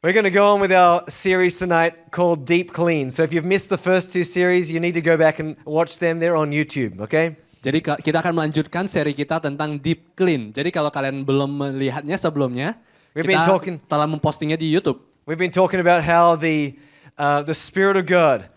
We're going to go on with our series tonight called Deep Clean. So if you've missed the first two series, you need to go back and watch them. They're on YouTube, okay? Jadi kita akan melanjutkan seri kita tentang Deep Clean. Jadi kalau kalian belum melihatnya sebelumnya, kita telah mempostingnya di YouTube. We've been talking about how the Spirit of God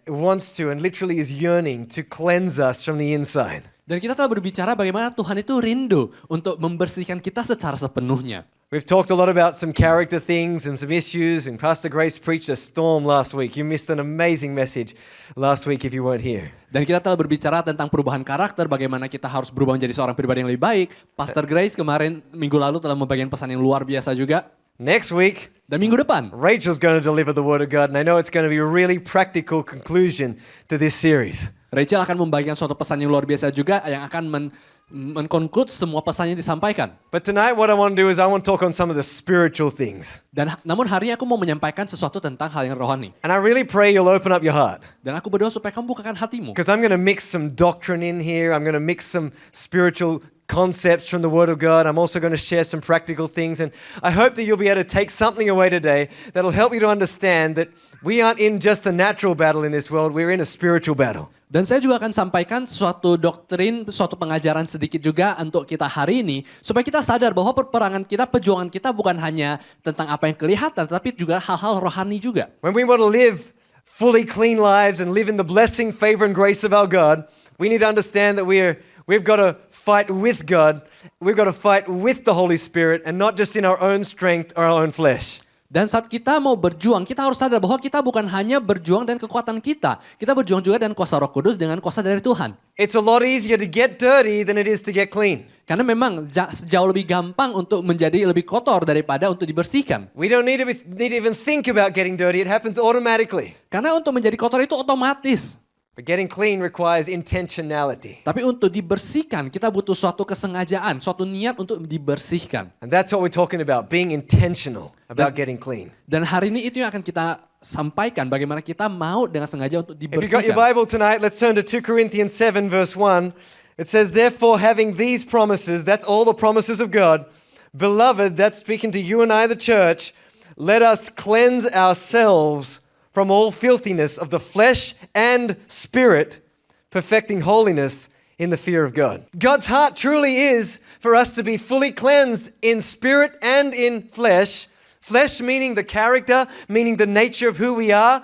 wants to and literally is yearning to cleanse us from the inside. Dan kita telah berbicara bagaimana Tuhan itu rindu untuk membersihkan kita secara sepenuhnya. We've talked a lot about some character things and some issues, and Pastor Grace preached a storm last week. You missed an amazing message last week if you weren't here. Dan kita telah berbicara tentang perubahan karakter, bagaimana kita harus berubah menjadi seorang pribadi yang lebih baik. Pastor Grace kemarin minggu lalu telah membagikan pesan yang luar biasa juga. Next week, dan minggu depan, Rachel's going to deliver the Word of God, and I know it's going to be a really practical conclusion to this series. Rachel akan membagikan suatu pesan yang luar biasa juga yang akan mengkonklud semua pesannya disampaikan. But tonight what I want to do is I want to talk on some of the spiritual things. Dan namun hari ini aku mau menyampaikan sesuatu tentang hal yang rohani. And I really pray you'll open up your heart. Dan aku berdoa supaya kamu bukakan hatimu. Because I'm going to mix some doctrine in here. I'm going to mix some spiritual concepts from the Word of God. I'm also going to share some practical things. And I hope that you'll be able to take something away today that'll help you to understand that we aren't in just a natural battle in this world. We're in a spiritual battle. Dan saya juga akan sampaikan suatu doktrin, suatu pengajaran sedikit juga untuk kita hari ini. Supaya kita sadar bahwa peperangan kita, perjuangan kita bukan hanya tentang apa yang kelihatan, tapi juga hal-hal rohani juga. When we want to live fully clean lives and live in the blessing, favor and grace of our God, we need to understand that we've got to fight with God. We've got to fight with the Holy Spirit and not just in our own strength or our own flesh. Dan saat kita mau berjuang, kita harus sadar bahwa kita bukan hanya berjuang dan kekuatan kita. Kita berjuang juga dengan kuasa Roh Kudus, dengan kuasa dari Tuhan. It's a lot easier to get dirty than it is to get clean. Karena memang jauh lebih gampang untuk menjadi lebih kotor daripada untuk dibersihkan. We don't need to even think about getting dirty. It happens automatically. Karena untuk menjadi kotor itu otomatis. But getting clean requires intentionality. Tapi untuk dibersihkan, kita butuh suatu kesengajaan, suatu niat untuk dibersihkan. And that's what we're talking about, being intentional about getting clean. Dan hari ini itu yang akan kita sampaikan, bagaimana kita mau dengan sengaja untuk If you got your dibersihkan. Bible tonight, let's turn to 2 Corinthians 7 verse 1. It says, therefore having these promises, that's all the promises of God, beloved, that's speaking to you and I, the church, let us cleanse ourselves from all filthiness of the flesh and spirit, perfecting holiness in the fear of God. God's heart truly is for us to be fully cleansed in spirit and in flesh. Flesh meaning the character, meaning the nature of who we are,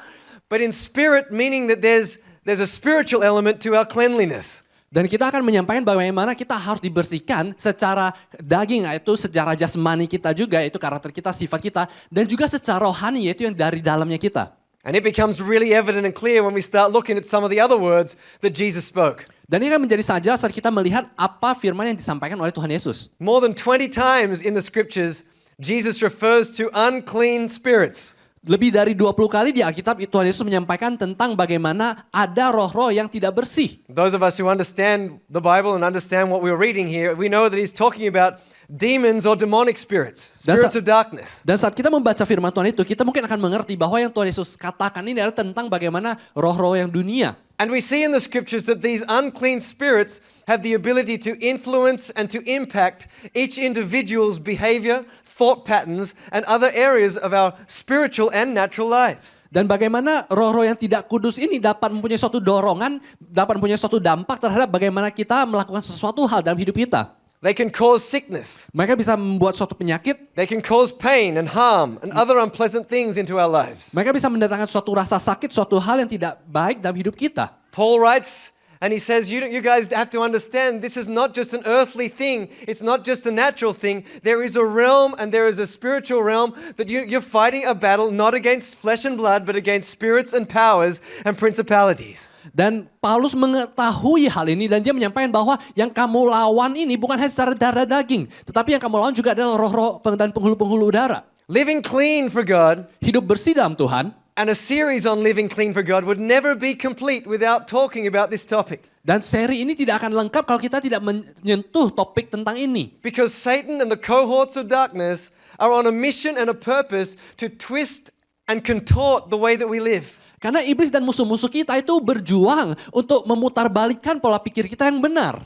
but in spirit meaning that there's a spiritual element to our cleanliness. Dan kita akan menyampaikan bagaimana kita harus dibersihkan secara daging, yaitu secara jasmani kita juga, yaitu karakter kita, sifat kita, dan juga secara rohani, yaitu yang dari dalamnya kita. And it becomes really evident and clear when we start looking at some of the other words that Jesus spoke. Dan ini akan menjadi sangat jelas saat kita melihat apa firman yang disampaikan oleh Tuhan Yesus. More than 20 times in the scriptures, Jesus refers to unclean spirits. Lebih dari 20 kali di Alkitab Tuhan Yesus menyampaikan tentang bagaimana ada roh-roh yang tidak bersih. Those of us who understand the Bible and understand what we're reading here, we know that he's talking about demons or demonic spirits, spirits of darkness. Dan saat kita membaca firman Tuhan itu, kita mungkin akan mengerti bahwa yang Tuhan Yesus katakan ini adalah tentang bagaimana roh-roh yang dunia. And we see in the scriptures that these unclean spirits have the ability to influence and to impact each individual's behavior, thought patterns, and other areas of our spiritual and natural lives. Dan bagaimana roh-roh yang tidak kudus ini dapat mempunyai suatu dorongan, dapat mempunyai suatu dampak terhadap bagaimana kita melakukan sesuatu hal dalam hidup kita. They can cause sickness. Mereka bisa membuat suatu penyakit. They can cause pain and harm and other unpleasant things into our lives. Mereka bisa mendatangkan suatu rasa sakit, suatu hal yang tidak baik dalam hidup kita. Paul writes, and he says, you guys have to understand, this is not just an earthly thing. It's not just a natural thing. There is a realm and there is a spiritual realm that you're fighting a battle not against flesh and blood, but against spirits and powers and principalities. Dan Paulus mengetahui hal ini dan dia menyampaikan bahwa yang kamu lawan ini bukan hanya secara darah daging, tetapi yang kamu lawan juga adalah roh-roh dan penghulu-penghulu udara. Living clean for God, hidup bersih dalam Tuhan, and a series on living clean for God would never be complete without talking about this topic. Dan seri ini tidak akan lengkap kalau kita tidak menyentuh topik tentang ini. Because Satan and the cohorts of darkness are on a mission and a purpose to twist and contort the way that we live. Karena iblis dan musuh-musuh kita itu berjuang untuk memutarbalikkan pola pikir kita yang benar.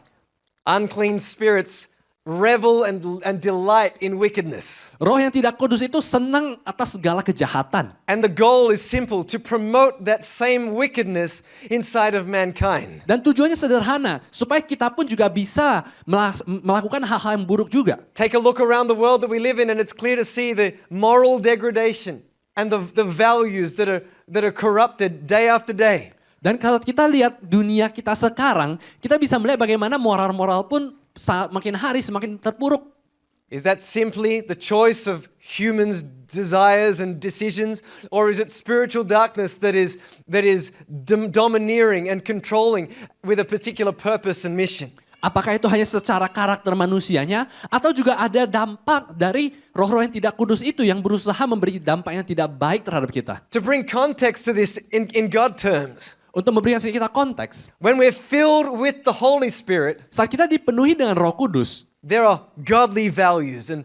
Unclean spirits revel and delight in wickedness. Roh yang tidak kudus itu senang atas segala kejahatan. And the goal is simple, to promote that same wickedness inside of mankind. Dan tujuannya sederhana, supaya kita pun juga bisa melakukan hal-hal yang buruk juga. Take a look around the world that we live in and it's clear to see the moral degradation and the values that are corrupted day after day. Dan kalau kita lihat dunia kita sekarang, kita bisa melihat bagaimana moral-moral pun makin hari semakin terpuruk. Is that simply the choice of humans' desires and decisions, or is it spiritual darkness that is domineering and controlling with a particular purpose and mission? Apakah itu hanya secara karakter manusianya, atau juga ada dampak dari roh-roh yang tidak kudus itu yang berusaha memberi dampak yang tidak baik terhadap kita? To bring context to this in God terms, Untuk memberikan sedikit konteks, when we're filled with the Holy Spirit, saat kita dipenuhi dengan Roh Kudus, there are godly values and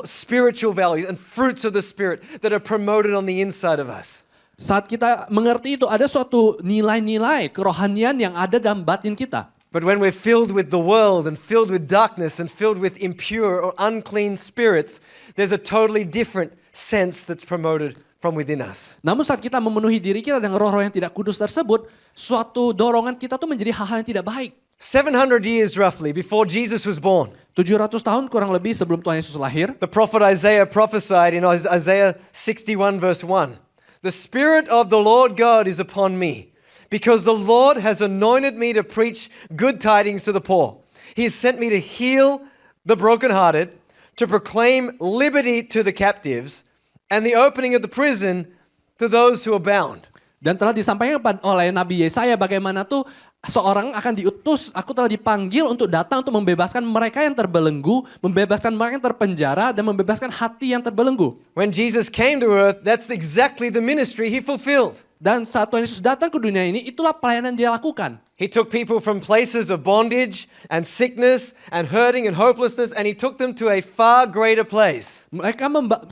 spiritual values and fruits of the Spirit that are promoted on the inside of us. saat kita mengerti itu ada suatu nilai-nilai kerohanian yang ada dalam batin kita. But when we're filled with the world and filled with darkness and filled with impure or unclean spirits, there's a totally different sense that's promoted from within us. Namun saat kita memenuhi diri kita dengan roh-roh yang tidak kudus tersebut, suatu dorongan kita tuh menjadi hal-hal yang tidak baik. 700 years roughly before Jesus was born, 700 tahun kurang lebih sebelum Tuhan Yesus lahir, the prophet Isaiah prophesied in Isaiah 61 verse 1, "The Spirit of the Lord God is upon me, because the Lord has anointed me to preach good tidings to the poor. He has sent me to heal the brokenhearted, to proclaim liberty to the captives, and the opening of the prison to those who are bound." dan telah disampaikan oleh Nabi Yesaya bagaimana tuh seorang akan diutus, aku telah dipanggil untuk datang untuk membebaskan mereka yang terbelenggu, membebaskan mereka yang terpenjara, dan membebaskan hati yang terbelenggu. When Jesus came to earth, that's exactly the ministry he fulfilled. Dan saat Tuhan Yesus datang ke dunia ini, itulah pelayanan dia lakukan. He took people from places of bondage and sickness and hurting and hopelessness, and he took them to a far greater place.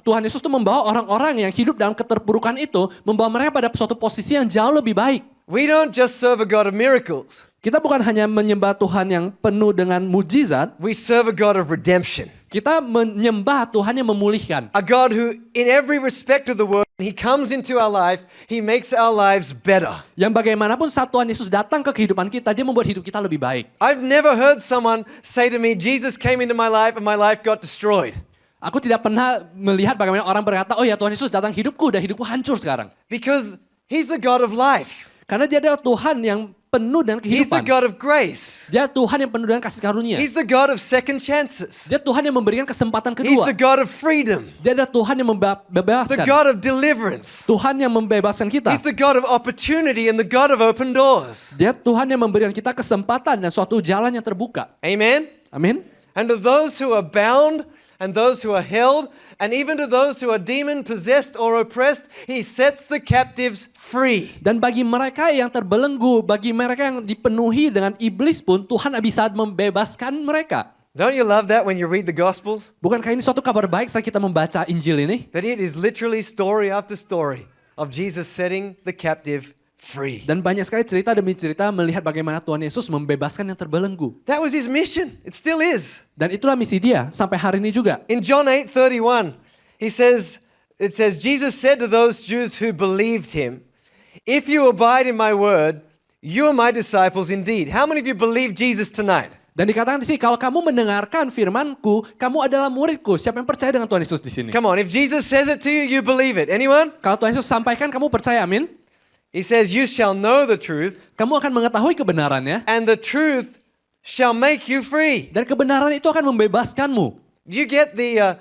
Tuhan Yesus tuh membawa orang-orang yang hidup dalam keterpurukan itu, membawa mereka pada suatu posisi yang jauh lebih baik. We don't just serve a God of miracles. Kita bukan hanya menyembah Tuhan yang penuh dengan mujizat, We serve a God of redemption. kita menyembah Tuhan yang memulihkan. A God who, in every respect of the word, he comes into our life, he makes our lives better. Yang bagaimanapun saat Tuhan Yesus datang ke kehidupan kita, dia membuat hidup kita lebih baik. I've never heard someone say to me, Jesus came into my life and my life got destroyed. Aku tidak pernah melihat bagaimana orang berkata, oh ya Tuhan Yesus datang hidupku, dan hidupku hancur sekarang. Because he's the God of life. Karena dia adalah Tuhan yang penuh dengan He's the kehidupan. God of grace. Dia Tuhan yang penuh dengan kasih karunia. He's the God of second chances. Dia Tuhan yang memberikan kesempatan He's kedua. the God of freedom. Dia adalah Tuhan yang The membebaskan. God of deliverance. Tuhan yang membebaskan kita. He's the God of opportunity and the God of open doors. Dia Tuhan yang memberikan kita kesempatan dan suatu jalan yang terbuka. Amen? Amin. And to those who are bound and those who are held, and even to those who are demon-possessed or oppressed, he sets the captives free. Dan bagi mereka yang terbelenggu, bagi mereka yang dipenuhi dengan iblis pun, Tuhan bisa membebaskan mereka. Don't you love that when you read the Gospels? Bukankah ini suatu kabar baik saat kita membaca Injil ini? That it is literally story after story of Jesus setting the captive free. Dan banyak sekali cerita demi cerita melihat bagaimana Tuhan Yesus membebaskan yang terbelenggu. That was his mission. It still is. Dan itulah misi dia sampai hari ini juga. In John 8:31, it says, Jesus said to those Jews who believed him, "If you abide in my word, you are my disciples indeed." How many of you believe Jesus tonight? Dan dikatakan di sini, kalau kamu mendengarkan firman-Ku, kamu adalah murid-Ku. Siapa yang percaya dengan Tuhan Yesus di sini? Come on, if Jesus says it to you, you believe it. Anyone? Kalau Tuhan Yesus sampaikan, kamu percaya, amin? He says, "You shall know the truth, Kamu akan mengetahui kebenarannya, and the truth shall make you free." dan kebenaran itu akan membebaskanmu. You get the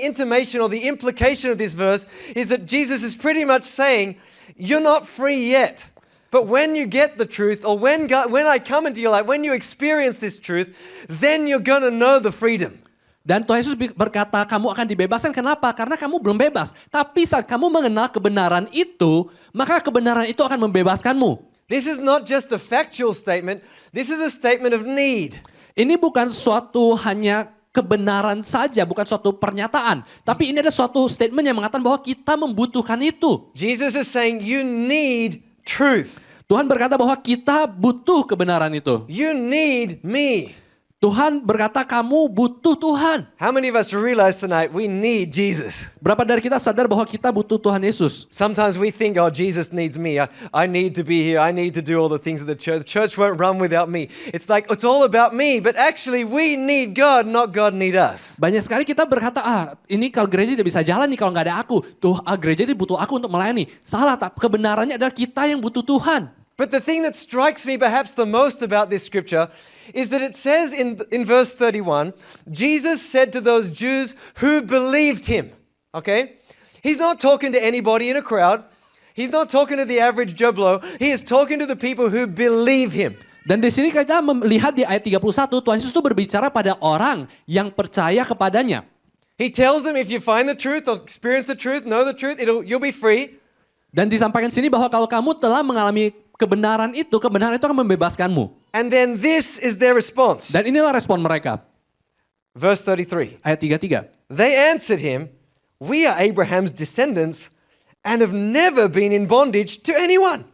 intimation or the implication of this verse is that Jesus is pretty much saying, you're not free yet. But when you get the truth, or when I come into your life, when you experience this truth, then you're going to know the freedom. Dan Tuhan Yesus berkata, kamu akan dibebaskan. Kenapa? Karena kamu belum bebas. Tapi saat kamu mengenal kebenaran itu, maka kebenaran itu akan membebaskanmu. This is not just a factual statement. This is a statement of need. Ini bukan suatu hanya kebenaran saja, bukan suatu pernyataan. Tapi ini ada suatu statement yang mengatakan bahwa kita membutuhkan itu. Jesus is saying you need truth. Tuhan berkata bahwa kita butuh kebenaran itu. You need me. Tuhan berkata kamu butuh Tuhan. How many of us realize tonight we need Jesus? Berapa dari kita sadar bahwa kita butuh Tuhan Yesus? Sometimes we think, oh, Jesus needs me. I need to be here. I need to do all the things of the church. The church won't run without me. It's like, it's all about me. But actually, we need God, not God need us. Banyak sekali kita berkata, ini kalau gereja tidak bisa jalan nih kalau nggak ada aku. Gereja ini butuh aku untuk melayani. Salah, kebenarannya adalah kita yang butuh Tuhan. But the thing that strikes me perhaps the most about this scripture is that it says in verse 31, Jesus said to those Jews who believed him, okay? He's not talking to anybody in a crowd. He's not talking to the average Joe Blow. He is talking to the people who believe him. Dan di sini kita melihat di ayat 31, Tuhan Yesus itu berbicara pada orang yang percaya kepadanya. He tells them if you find the truth or experience the truth, know the truth, you'll be free. Dan disampaikan sini bahwa kalau kamu telah mengalami kebenaran itu akan membebaskanmu. And then this is their response. Dan inilah respon mereka. Verse 33. Ayat 33. They answered him, we are Abraham's descendants and have never been in bondage to anyone.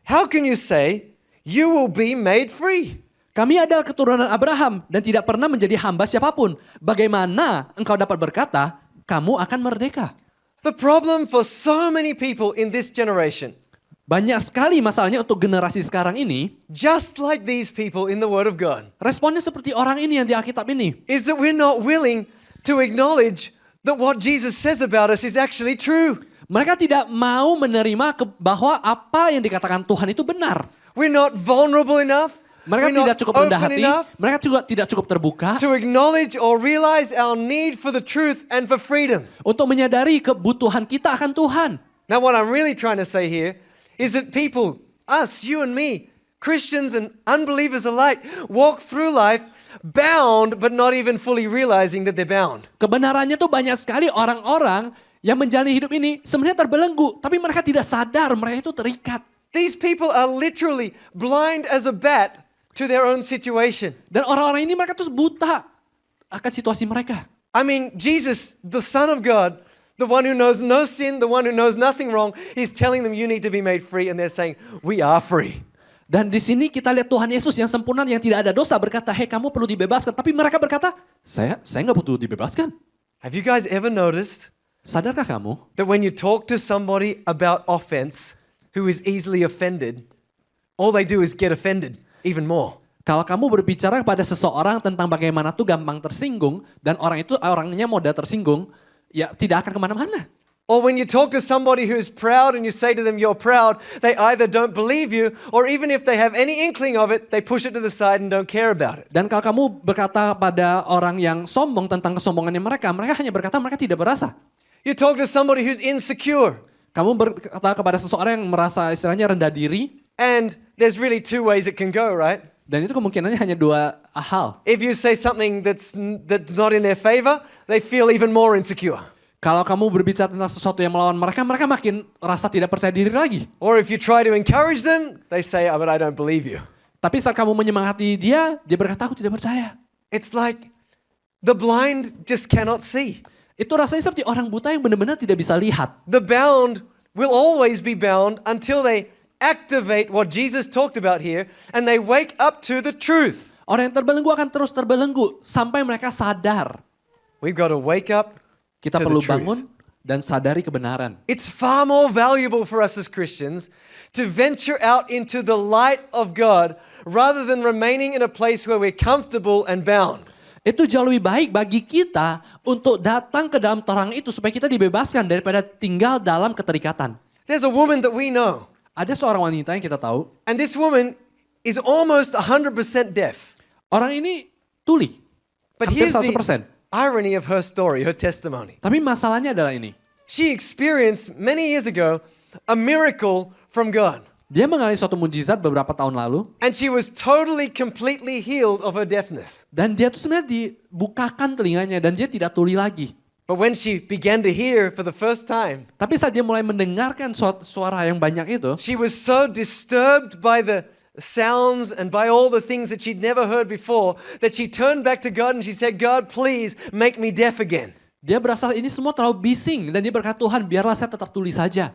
How can you say you will be made free? Kami adalah keturunan Abraham dan tidak pernah menjadi hamba siapapun. Bagaimana engkau dapat berkata, kamu akan merdeka? The problem for so many people in this generation, banyak sekali masalahnya untuk generasi sekarang ini, just like these people in the Word of God, responnya seperti orang ini yang di Alkitab ini. is that we're not willing to acknowledge that what Jesus says about us is actually true. Mereka tidak mau menerima bahwa apa yang dikatakan Tuhan itu benar. We're not vulnerable enough. Mereka We're tidak not cukup rendah open hati, enough mereka juga tidak cukup terbuka to acknowledge or realize our need for the truth and for freedom. untuk menyadari kebutuhan kita akan Tuhan. Now what I'm really trying to say here is that people, us, you and me, Christians and unbelievers alike, walk through life bound but not even fully realizing that they're bound. Kebenarannya tuh banyak sekali orang-orang yang menjalani hidup ini sebenarnya terbelenggu, tapi mereka tidak sadar mereka itu terikat. These people are literally blind as a bat to their own situation. Dan orang-orang ini mereka tuh buta akan situasi mereka. I mean, Jesus, the Son of God, the one who knows no sin, the one who knows nothing wrong, he's telling them you need to be made free, and they're saying, we are free. Dan di sini kita lihat Tuhan Yesus yang sempurna yang tidak ada dosa berkata, hei kamu perlu dibebaskan. Tapi mereka berkata, saya nggak butuh dibebaskan. Have you guys ever noticed Sadarkah kamu that when you talk to somebody about offense who is easily offended, all they do is get offended even more? kalau kamu berbicara kepada seseorang tentang bagaimana tuh gampang tersinggung dan orang itu orangnya mudah tersinggung, ya tidak akan kemana-mana. Or when you talk to somebody who is proud and you say to them you're proud, they either don't believe you or even if they have any inkling of it, they push it to the side and don't care about it. Dan kalau kamu berkata pada orang yang sombong tentang kesombongannya mereka hanya berkata mereka tidak berasa. You talk to somebody who's insecure, Kamu berkata kepada seseorang yang merasa istilahnya rendah diri, and there's really two ways it can go, right? dan itu kemungkinannya hanya dua hal. If you say something that's not in their favor, they feel even more insecure. Kalau kamu berbicara tentang sesuatu yang melawan mereka makin rasa tidak percaya diri lagi. Or if you try to encourage them, they say, oh, but I don't believe you. Tapi saat kamu menyemangati dia berkata aku tidak percaya. It's like the blind just cannot see. Itu rasanya seperti orang buta yang benar-benar tidak bisa lihat. The bound will always be bound until they activate what Jesus talked about here and they wake up to the truth. Orang yang terbelenggu akan terus terbelenggu sampai mereka sadar. We've got to wake up Kita to perlu the truth. bangun dan sadari kebenaran. It's far more valuable for us as Christians to venture out into the light of God rather than remaining in a place where we're comfortable and bound. Itu jauh lebih baik bagi kita untuk datang ke dalam terang itu supaya kita dibebaskan daripada tinggal dalam keterikatan. There's a woman that we know, Ada seorang wanita yang kita tahu, and this woman is almost 100% deaf. orang ini tuli. But Hampir here's the 100%. irony of her story, her testimony. Tapi masalahnya adalah ini. She experienced many years ago a miracle from God. Dia mengalami suatu mujizat beberapa tahun lalu. And she was totally, completely healed of her deafness. Dan dia tuh sebenarnya dibukakan telinganya dan dia tidak tuli lagi. But when she began to hear for the first time, Tapi saat dia mulai mendengarkan suara yang banyak itu, she was so disturbed by the sounds and by all the things that she'd never heard before that she turned back to God and she said, God, please make me deaf again. dia berasa ini semua terlalu bising dan dia berkata, Tuhan biarlah saya tetap tuli saja.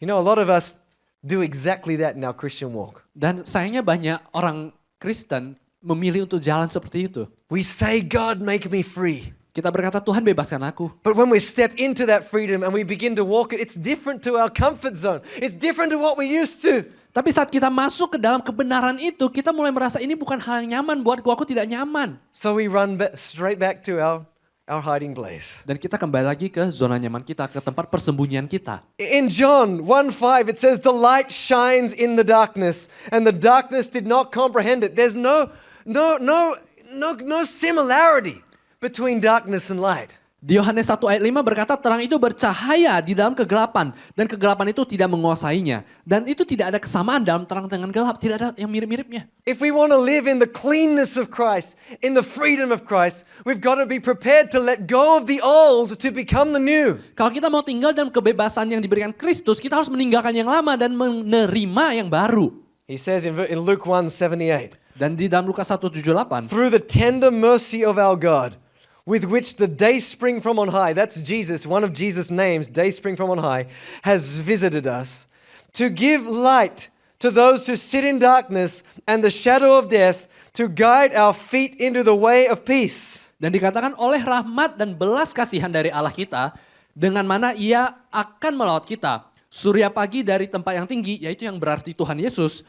You know, a lot of us do exactly that in our Christian walk. Dan sayangnya banyak orang Kristen memilih untuk jalan seperti itu. We say, God, make me free. Kita berkata, Tuhan bebaskan aku. But when we step into that freedom and we begin to walk it, it's different to our comfort zone. It's different to what we used to. Tapi saat kita masuk ke dalam kebenaran itu, kita mulai merasa ini bukan hal yang nyaman buatku, aku tidak nyaman. So we run straight back to our hiding place. Dan kita kembali lagi ke zona nyaman kita, ke tempat persembunyian kita. In John 1:5 it says the light shines in the darkness and the darkness did not comprehend it. There's no similarity between darkness and light. Di Yohanes 1 ayat 5 berkata terang itu bercahaya di dalam kegelapan dan kegelapan itu tidak menguasainya. Dan itu tidak ada kesamaan dalam terang dengan gelap, tidak ada yang mirip-miripnya. If we want to live in the cleanness of Christ, in the freedom of Christ, we've got to be prepared to let go of the old to become the new. Kalau kita mau tinggal dalam kebebasan yang diberikan Kristus, kita harus meninggalkan yang lama dan menerima yang baru. He says in Luke 1:78, Dan di dalam Lukas 1:78, through the tender mercy of our God, with which the day spring from on high, that's Jesus, one of Jesus' names, day spring from on high, has visited us, to give light to those who sit in darkness and the shadow of death, to guide our feet into the way of peace. dan dikatakan oleh rahmat dan belas kasihan dari Allah kita, dengan mana ia akan melawat kita, surya pagi dari tempat yang tinggi, yaitu yang berarti Tuhan Yesus,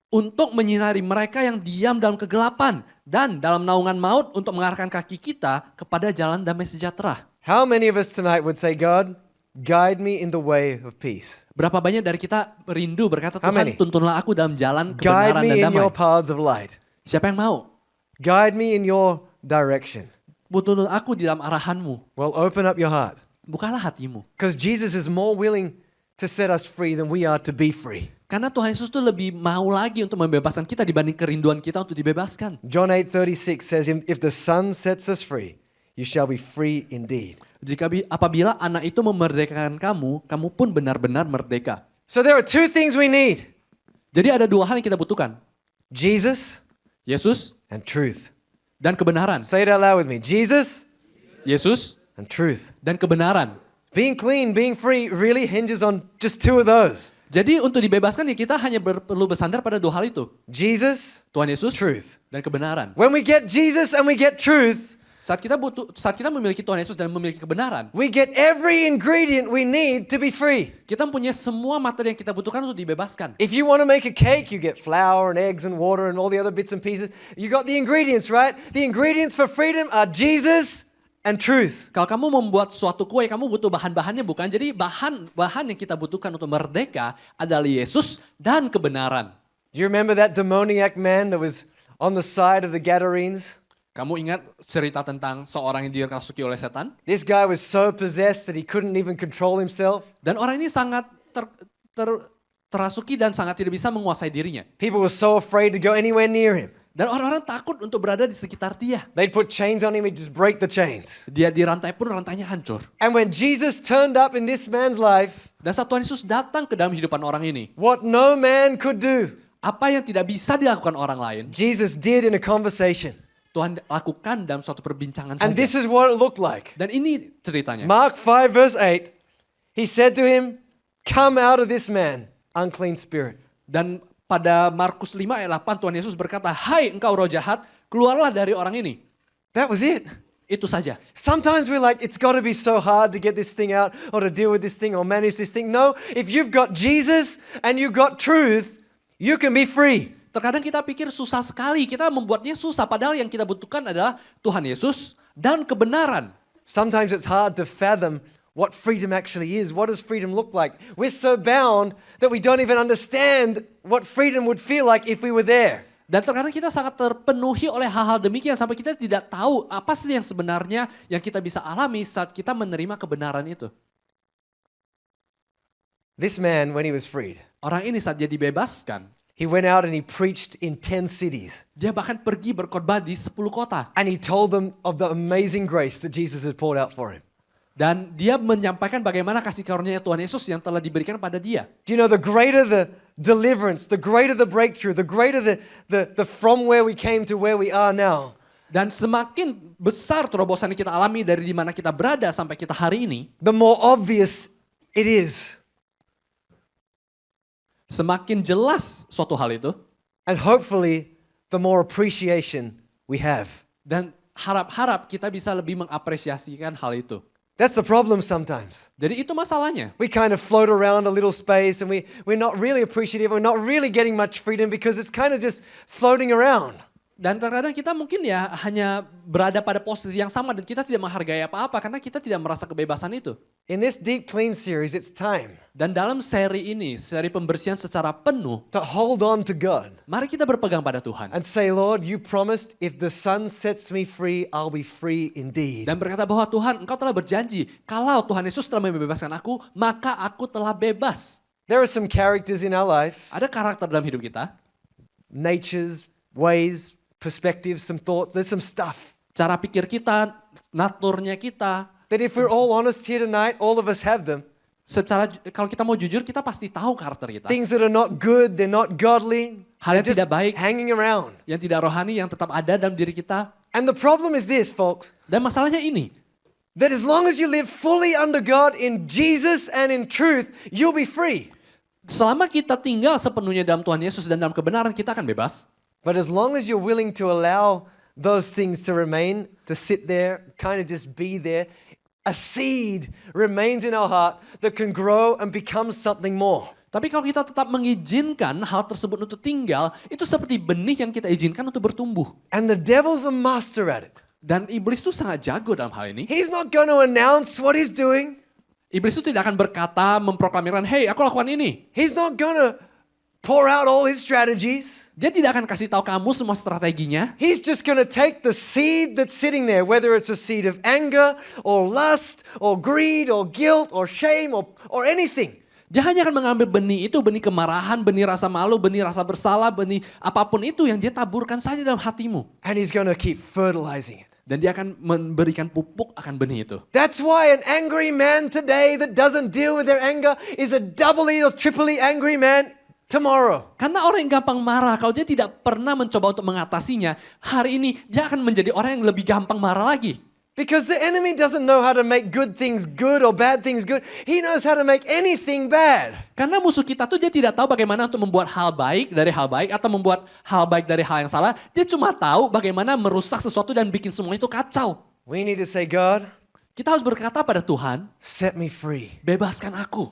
untuk menyinari mereka yang diam dalam kegelapan dan dalam naungan maut untuk mengarahkan kaki kita kepada jalan damai sejahtera. How many of us tonight would say, God, guide me in the way of peace? Berapa banyak dari kita rindu berkata, How Tuhan many? tuntunlah aku dalam jalan Guide kebenaran me dan in damai. your paths of light. Siapa yang mau? Guide me in your direction. Tuntun aku di dalam arahanmu. Well, open up your heart. Bukalah hatimu. Because Jesus is more willing to set us free than we are to be free. Karena Tuhan Yesus tuh lebih mau lagi untuk membebaskan kita dibanding kerinduan kita untuk dibebaskan. John 8:36 says, if the Son sets us free, you shall be free indeed. Apabila anak itu memerdekakan kamu, kamu pun benar-benar merdeka. So there are two things we need. Jadi ada dua hal yang kita butuhkan. Jesus Yesus and truth. dan kebenaran. Say it out loud with me. Jesus Yesus and truth. dan kebenaran. Being clean, being free really hinges on just two of those. Jadi untuk dibebaskan ya kita hanya perlu bersandar pada dua hal itu. Jesus, Tuhan Yesus truth. dan kebenaran. When we get Jesus and we get truth, Saat kita memiliki Tuhan Yesus dan memiliki kebenaran, we get every ingredient we need to be free. kita mempunyai semua materi yang kita butuhkan untuk dibebaskan. If you want to make a cake, you get flour and eggs and water and all the other bits and pieces. You got the ingredients, right? The ingredients for freedom are Jesus and truth. Kalau kamu membuat suatu kue, kamu butuh bahan-bahannya bukan? Jadi bahan yang kita butuhkan untuk merdeka adalah Yesus dan kebenaran. You remember that demoniac man that was on the side of the Gadarenes? Kamu ingat cerita tentang seorang yang dirasuki oleh setan? This guy was so possessed that he couldn't even control himself. Dan orang ini sangat terasuki dan sangat tidak bisa menguasai dirinya. People were so afraid to go anywhere near him. Dan orang-orang takut untuk berada di sekitar dia. They'd put chains on him, he'd just break the chains. Dia dirantai pun rantainya hancur. And when Jesus turned up in this man's life, Dan saat Tuhan Yesus datang ke dalam kehidupan orang ini, what no man could do, apa yang tidak bisa dilakukan orang lain, Jesus did in a conversation. Tuhan lakukan dalam suatu perbincangan And saja. this is what it looked like. Dan ini ceritanya. Mark 5 verse 8, he said to him, come out of this man, unclean spirit. Dan pada Markus 5 ayat 8 Tuhan Yesus berkata, hai engkau roh jahat, keluarlah dari orang ini. That was it. Itu saja. Sometimes we're like, it's got to be so hard to get this thing out or to deal with this thing or manage this thing. No, if you've got Jesus and you've got truth, you can be free. Terkadang kita pikir susah sekali, kita membuatnya susah. Padahal yang kita butuhkan adalah Tuhan Yesus dan kebenaran. Sometimes it's hard to fathom what freedom actually is. What does freedom look like? We're so bound that we don't even understand what freedom would feel like if we were there. Dan terkadang kita sangat terpenuhi oleh hal-hal demikian sampai kita tidak tahu apa sih yang sebenarnya yang kita bisa alami saat kita menerima kebenaran itu. This man, when he was freed, Orang ini saat dia dibebaskan, he went out and he preached in 10 cities. dia bahkan pergi berkhotbah di 10 kota. And he told them of the amazing grace that Jesus had poured out for him. Dan dia menyampaikan bagaimana kasih karunia Tuhan Yesus yang telah diberikan pada dia. Do you know, the greater the deliverance, the greater the breakthrough, the greater the from where we came to where we are now. Dan semakin besar terobosan yang kita alami dari di mana kita berada sampai kita hari ini, The more obvious it is. semakin jelas suatu hal itu. And hopefully the more appreciation we have. Dan harap-harap kita bisa lebih mengapresiasikan hal itu. That's the problem sometimes. Jadi itu masalahnya. We kind of float around a little space and we're not really appreciative. We're not really getting much freedom because it's kind of just floating around. Dan terkadang kita mungkin ya hanya berada pada posisi yang sama dan kita tidak menghargai apa-apa karena kita tidak merasa kebebasan itu. In this Deep Clean series, it's time Dan dalam seri ini, seri pembersihan secara penuh, to hold on to God mari kita berpegang pada Tuhan. and say, Lord, you promised if the Son sets me free, I'll be free indeed. Dan berkata bahwa Tuhan, engkau telah berjanji, kalau Tuhan Yesus telah membebaskan aku, maka aku telah bebas. There are some characters in our life, Ada karakter dalam hidup kita, natures, ways, perspectives, some thoughts, there's some stuff cara pikir kita, naturnya kita. that if we're all honest here tonight, all of us have them. Kalau kita mau jujur, kita pasti tahu karakter kita. Things that are not good, they're not godly, Hal yang they're just tidak baik. hanging around. Yang tidak rohani, yang tetap ada dalam diri kita. And the problem is this, folks, Dan masalahnya ini, that as long as you live fully under God in Jesus and in truth, you'll be free. selama kita tinggal sepenuhnya dalam Tuhan Yesus dan dalam kebenaran, kita akan bebas. But as long as you're willing to allow those things to remain, to sit there, kind of just be there, a seed remains in our heart that can grow and become something more. Tapi kalau kita tetap mengizinkan hal tersebut untuk tinggal, itu seperti benih yang kita izinkan untuk bertumbuh. And the devil's a master at it. Dan iblis itu sangat jago dalam hal ini. He's not going to announce what he's doing. Iblis itu tidak akan berkata, memproklamirkan, hey aku lakukan ini. He's not going to pour out all his strategies. Dia tidak akan kasih tahu kamu semua strateginya. He's just going to take the seed that's sitting there, whether it's a seed of anger or lust or greed or guilt or shame or anything. Dia hanya akan mengambil benih itu, benih kemarahan, benih rasa malu, benih rasa bersalah, benih apapun itu yang dia taburkan saja dalam hatimu. And he's going to keep fertilizing it. Dan dia akan memberikan pupuk akan benih itu. That's why an angry man today that doesn't deal with their anger is a doubly or triply angry man tomorrow. Karena orang yang gampang marah, kalau dia tidak pernah mencoba untuk mengatasinya, hari ini dia akan menjadi orang yang lebih gampang marah lagi. Because the enemy doesn't know how to make good things good or bad things good. He knows how to make anything bad. Karena musuh kita tuh dia tidak tahu bagaimana untuk membuat hal baik dari hal baik atau membuat hal baik dari hal yang salah. Dia cuma tahu bagaimana merusak sesuatu dan bikin semua itu kacau. We need to say, God, Kita harus berkata pada Tuhan, set me free. bebaskan aku.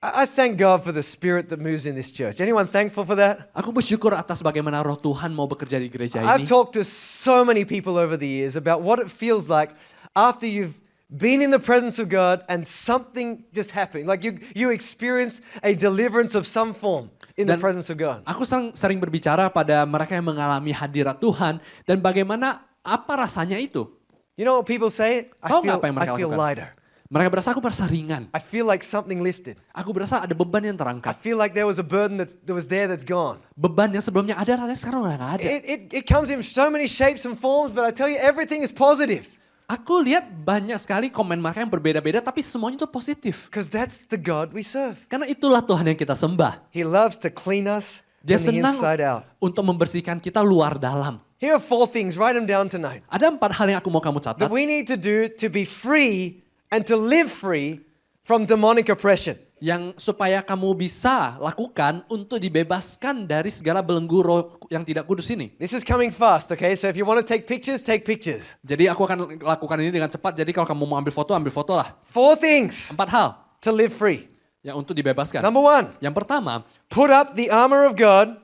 I thank God for the spirit that moves in this church. Anyone thankful for that? Aku bersyukur atas bagaimana roh Tuhan mau bekerja di gereja I've ini. talked to so many people over the years about what it feels like after you've been in the presence of God and something just happened. Like you experience a deliverance of some form in the Dan presence of God. Aku sering berbicara pada mereka yang mengalami hadirat Tuhan dan bagaimana apa rasanya itu. You know what people say? Tahu nggak apa yang I mereka feel lakukan? lighter. Mereka berasa aku merasa ringan. I feel like something lifted. Aku berasa ada beban yang I terangkat. feel like there was a burden that was there that's gone. Beban yang sebelumnya ada rasanya sekarang udah gak ada. It comes in so many shapes and forms, but I tell you, everything is positive. Aku lihat banyak sekali komen mereka yang berbeda-beda tapi semuanya itu positif. Because that's the God we serve. Karena itulah Tuhan yang kita sembah. He loves to clean us Dia from the senang inside out. untuk membersihkan kita luar dalam. Here are 4 things, write them down tonight, Ada 4 hal yang aku mau kamu catat. that we need to do to be free and to live free from demonic oppression. Yang supaya kamu bisa lakukan untuk dibebaskan dari segala belenggu roh yang tidak kudus ini. This is coming fast, okay? So if you want to take pictures, take pictures. Jadi aku akan lakukan ini dengan cepat. Jadi kalau kamu mau ambil foto lah. 4 things 4 hal to live free. yang untuk dibebaskan. Number 1, Yang pertama, put up the armor of God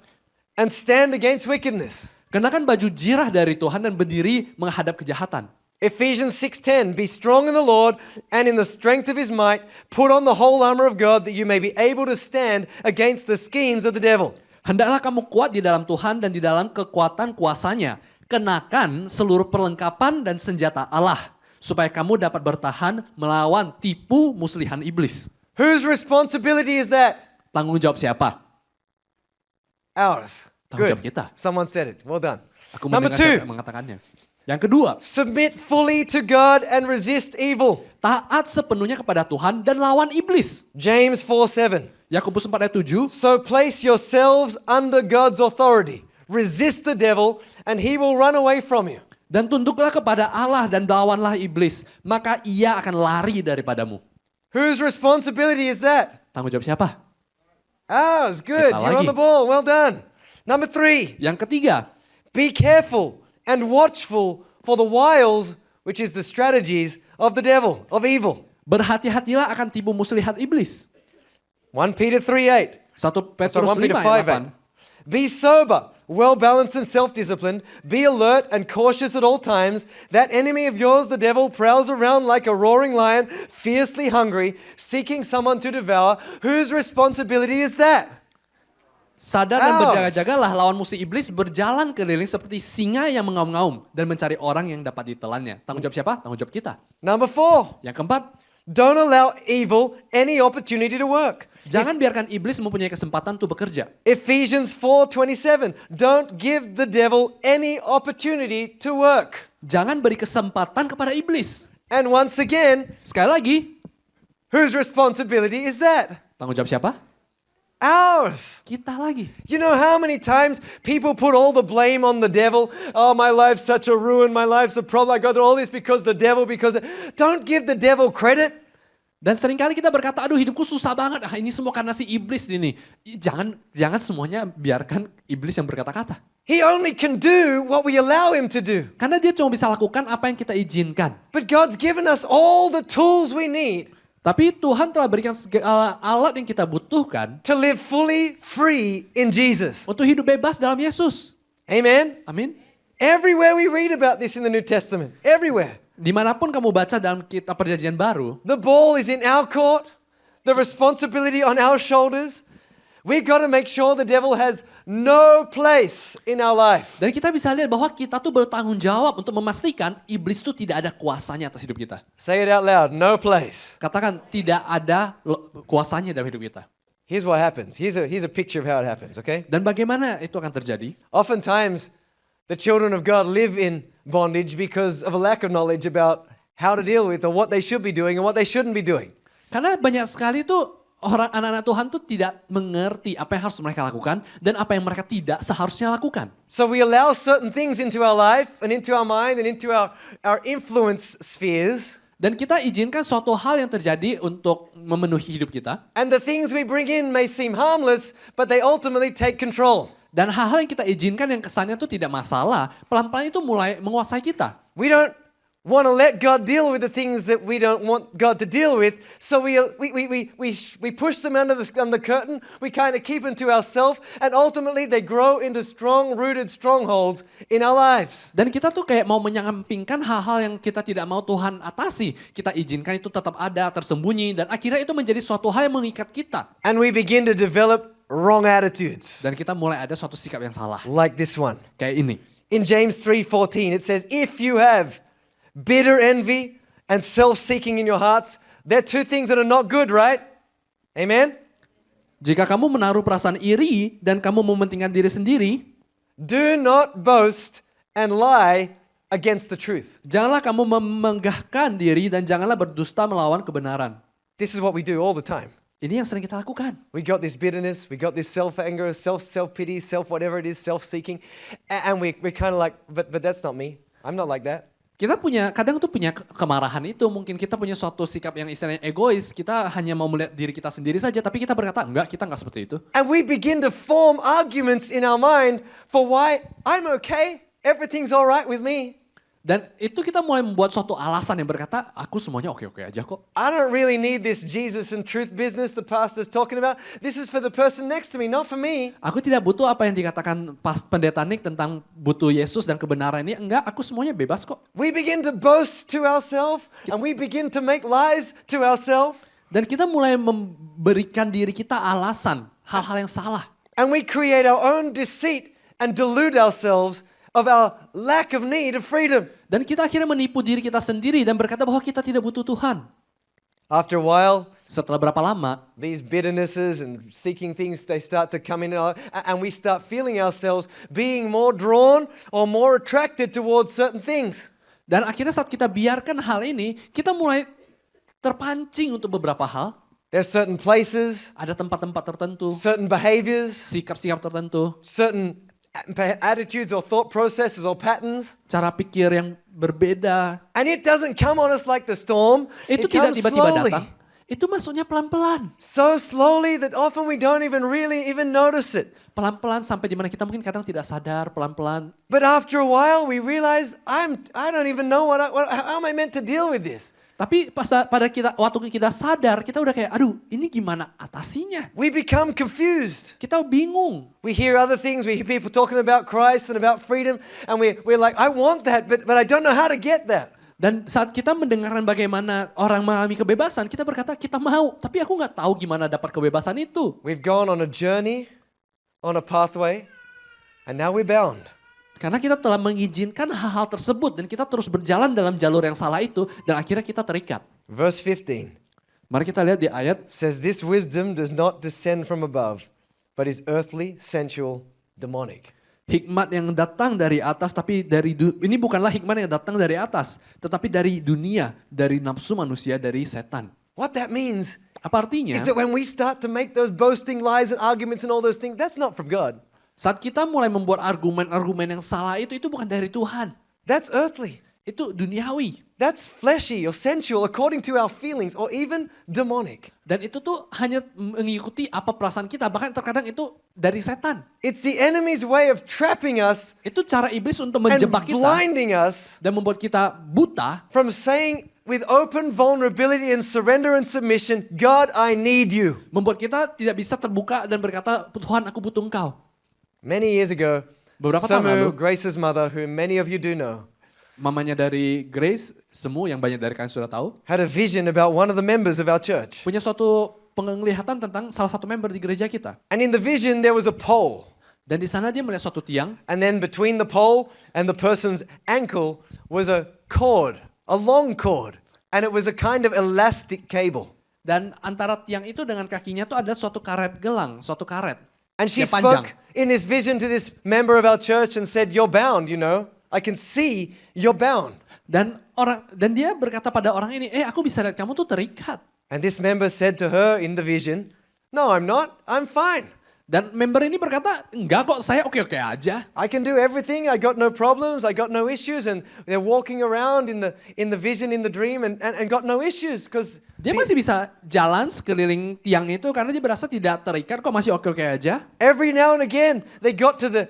and stand against wickedness. kenakan baju jirah dari Tuhan dan berdiri menghadap kejahatan. Ephesians 6:10, be strong in the Lord and in the strength of his might, put on the whole armor of God that you may be able to stand against the schemes of the devil. Hendaklah kamu kuat di dalam Tuhan dan di dalam kekuatan kuasanya. Kenakan seluruh perlengkapan dan senjata Allah, supaya kamu dapat bertahan melawan tipu muslihan iblis. Whose responsibility is that? Tanggung jawab siapa? Ours. Tanggung Good. jawab kita. Someone said it. Well done. Aku Number mendengar siapa 2, yang mengatakannya. Yang kedua, submit fully to God and resist evil. taat sepenuhnya kepada Tuhan dan lawan iblis. James 4:7. Yakobus 4 ayat 7. So place yourselves under God's authority. Resist the devil and he will run away from you. Dan tunduklah kepada Allah dan lawanlah iblis, maka ia akan lari daripadamu. Whose responsibility is that? Tanggung jawab siapa? Ours. Good. Kita You're on lagi. the ball. Well done. Number 3, Yang ketiga, Be careful and watchful for the wiles, which is the strategies of the devil, of evil. Berhati-hatilah akan tipu muslihat iblis. 1 Peter 3:8. 1 Petrus 1 Peter 5 5:8. ayat 8. Be sober, well balanced and self-disciplined. Be alert and cautious at all times. That enemy of yours, the devil, prowls around like a roaring lion, fiercely hungry, seeking someone to devour. Whose responsibility is that? Sadar dan Ouch. berjaga-jagalah, lawan musuh iblis berjalan keliling seperti singa yang mengaum-ngaum dan mencari orang yang dapat ditelannya. Tanggung jawab siapa? Tanggung jawab kita. Number 4. Yang keempat, Don't allow evil any opportunity to work. jangan biarkan iblis mempunyai kesempatan untuk bekerja. Ephesians 4:27. Don't give the devil any opportunity to work. Jangan beri kesempatan kepada iblis. And once again, Sekali lagi, whose responsibility is that? tanggung jawab siapa? Ours. Kita lagi. You know how many times people put all the blame on the devil? Oh, my life's such a ruin. My life's a problem. I go through all this because the devil, Don't give the devil credit. Dan seringkali kita berkata, aduh hidupku susah banget. Ah, ini semua karena si iblis ini. Jangan semuanya biarkan iblis yang berkata-kata. He only can do what we allow him to do. Karena dia cuma bisa lakukan apa yang kita izinkan. But God's given us all the tools we need Tapi Tuhan telah berikan segala alat yang kita butuhkan to live fully free in Jesus. untuk hidup bebas dalam Yesus. Amen? Amin. Everywhere we read about this in the New Testament, everywhere. Dimanapun kamu baca dalam kitab perjanjian baru, The ball is in our court, the responsibility on our shoulders. We've got to make sure the devil has no place in our life. dan kita bisa lihat bahwa kita tuh bertanggung jawab untuk memastikan iblis itu tidak ada kuasanya atas hidup kita. Say it out loud, no place. Katakan tidak ada kuasanya dalam hidup kita. Here's what happens. Here's a picture of how it happens, okay? Dan bagaimana itu akan terjadi? Oftentimes, the children of God live in bondage because of a lack of knowledge about how to deal with or what they should be doing and what they shouldn't be doing. Karena banyak sekali tuh orang anak-anak Tuhan tuh tidak mengerti apa yang harus mereka lakukan dan apa yang mereka tidak seharusnya lakukan. So we allow certain things into our life and into our mind and into our influence spheres. Dan kita izinkan suatu hal yang terjadi untuk memenuhi hidup kita. And the things we bring in may seem harmless, but they ultimately take control. Dan hal-hal yang kita izinkan yang kesannya tuh tidak masalah, pelan-pelan itu mulai menguasai kita. We don't want to let God deal with the things that we don't want God to deal with, so we push them under the curtain, we kind of keep them to ourselves, and ultimately they grow into strong-rooted strongholds in our lives. Dan kita tuh kayak mau menyampingkan hal-hal yang kita tidak mau Tuhan atasi. Kita izinkan itu tetap ada, tersembunyi, dan akhirnya itu menjadi suatu hal yang mengikat kita. And we begin to develop wrong attitudes, Dan kita mulai ada suatu sikap yang salah. like this one. Kayak ini. In James 3:14, it says, if you have bitter envy and self-seeking in your hearts, they're two things that are not good, right? Amen? Jika kamu menaruh perasaan iri dan kamu mementingkan diri sendiri, Do not boast and lie against the truth. janganlah kamu memenggahkan diri dan janganlah berdusta melawan kebenaran. This is what we do all the time. Ini yang sering kita lakukan. We got this bitterness, we got this self-anger, self-pity, whatever it is, self-seeking, and we're kind of like, but that's not me. I'm not like that. Kita kadang tuh punya kemarahan itu, mungkin kita punya suatu sikap yang istilahnya egois, kita hanya mau melihat diri kita sendiri saja, tapi kita berkata, enggak, kita enggak seperti itu. And we begin to form arguments in our mind for why I'm okay, everything's all right with me. Dan itu kita mulai membuat suatu alasan yang berkata, aku semuanya oke-oke aja kok. I don't really need this Jesus and truth business the pastor's talking about. This is for the person next to me, not for me. Aku tidak butuh apa yang dikatakan pendeta Nick tentang butuh Yesus dan kebenaran ini. Enggak, aku semuanya bebas kok. We begin to boast to ourselves and we begin to make lies to ourselves. Dan kita mulai memberikan diri kita alasan hal-hal yang salah. And we create our own deceit and delude ourselves of our lack of need of freedom. Dan kita akhirnya menipu diri kita sendiri dan berkata bahwa kita tidak butuh Tuhan. After a while, Setelah berapa lama, these bitternesses and seeking things, they start to come in and we start feeling ourselves being more drawn or more attracted towards certain things. dan akhirnya saat kita biarkan hal ini, kita mulai terpancing untuk beberapa hal. There's certain places, Ada tempat-tempat tertentu, certain behaviors, sikap-sikap tertentu, certain attitudes or thought processes or patterns. cara pikir yang berbeda. And it doesn't come on us like the storm. Itu It tidak comes tiba-tiba slowly. datang. itu masuknya pelan-pelan. So slowly that often we don't really even notice it. Pelan-pelan sampai dimana kita mungkin kadang tidak sadar, pelan-pelan. But after a while we realize I don't even know how am I meant to deal with this. Tapi waktu kita sadar, kita udah kayak, aduh ini gimana atasinya? We become confused. Kita bingung. We hear other things, we hear people talking about Christ and about freedom, and we're like, I want that, but I don't know how to get that. Dan saat kita mendengarkan bagaimana orang mengalami kebebasan, kita berkata kita mau, tapi aku nggak tahu gimana dapat kebebasan itu. We've gone on a journey, on a pathway, and now we're bound. Karena kita telah mengizinkan hal-hal tersebut dan kita terus berjalan dalam jalur yang salah itu dan akhirnya kita terikat. Verse 15 Mari kita lihat di ayat says, this wisdom does not descend from above, but is earthly, sensual, demonic. hikmat yang datang dari atas, tapi ini bukanlah hikmat yang datang dari atas, tetapi dari dunia, dari nafsu manusia, dari setan. What that means Apa artinya? is that when we start to make those boasting lies and arguments and all those things, that's not from God. Saat kita mulai membuat argumen-argumen yang salah itu bukan dari Tuhan. That's earthly. Itu duniawi. That's fleshy or sensual according to our feelings or even demonic. Dan itu tuh hanya mengikuti apa perasaan kita. Bahkan terkadang itu dari setan. It's the enemy's way of trapping us Itu cara iblis untuk and menjebak kita. blinding us Dan membuat kita buta. from saying with open vulnerability and surrender and submission, God, I need you. Membuat kita tidak bisa terbuka dan berkata, Tuhan aku butuh engkau. Many years ago, Beberapa tahun lalu. Samu, Grace's mother, who many of you do know, Mamanya dari Grace, Semu yang banyak dari kalian sudah tahu. had a vision about one of the members of our church. Punya suatu penglihatan tentang salah satu member di gereja kita. And in the vision, there was a pole. Dan di sana dia melihat suatu tiang. And then between the pole and the person's ankle was a cord, a long cord. And it was a kind of elastic cable. Dan antara tiang itu dengan kakinya tuh ada suatu karet gelang, suatu karet. And she Yang panjang. spoke in this vision to this member of our church and said, you're bound, you know. I can see you're bound. Dan dia berkata pada orang ini, aku bisa lihat kamu tuh terikat. And this member said to her in the vision, no, I'm not. I'm fine. Dan member ini berkata, enggak kok, saya oke-oke aja. I can do everything. I got no problems. I got no issues. And they're walking around in the vision, in the dream, and got no issues because Dia masih bisa jalan sekeliling tiang itu karena dia berasa tidak terikat, kok masih oke-oke aja. every now and again they got to the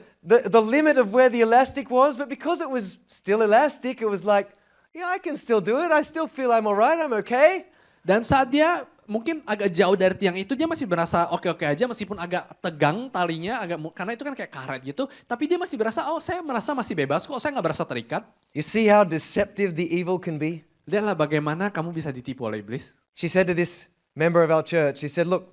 limit of where the elastic was, but because it was still elastic, it was like, yeah, I can still do it. I still feel I'm all right. I'm okay. Dan saat dia mungkin agak jauh dari tiang itu, dia masih berasa oke-oke aja meskipun agak tegang talinya, karena itu kan kayak karet gitu. Tapi dia masih berasa, saya merasa masih bebas kok, saya nggak berasa terikat. You see how deceptive the evil can be? Lihatlah bagaimana kamu bisa ditipu oleh iblis. She said to this member of our church, she said, look,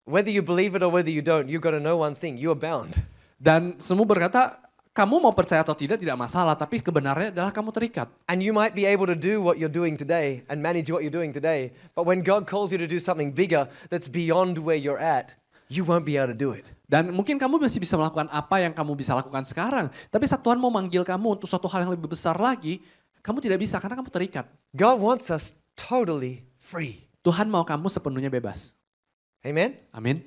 whether you believe it or whether you don't, you've got to know one thing, you are bound. Dan semua berkata, kamu mau percaya atau tidak masalah, tapi kebenarannya adalah kamu terikat. And you might be able to do what you're doing today and manage what you're doing today, but when God calls you to do something bigger that's beyond where you're at, you won't be able to do it. Dan mungkin kamu masih bisa melakukan apa yang kamu bisa lakukan sekarang. Tapi saat Tuhan mau manggil kamu untuk suatu hal yang lebih besar lagi, kamu tidak bisa karena kamu terikat. God wants us totally free. Tuhan mau kamu sepenuhnya bebas. Amen? Amin.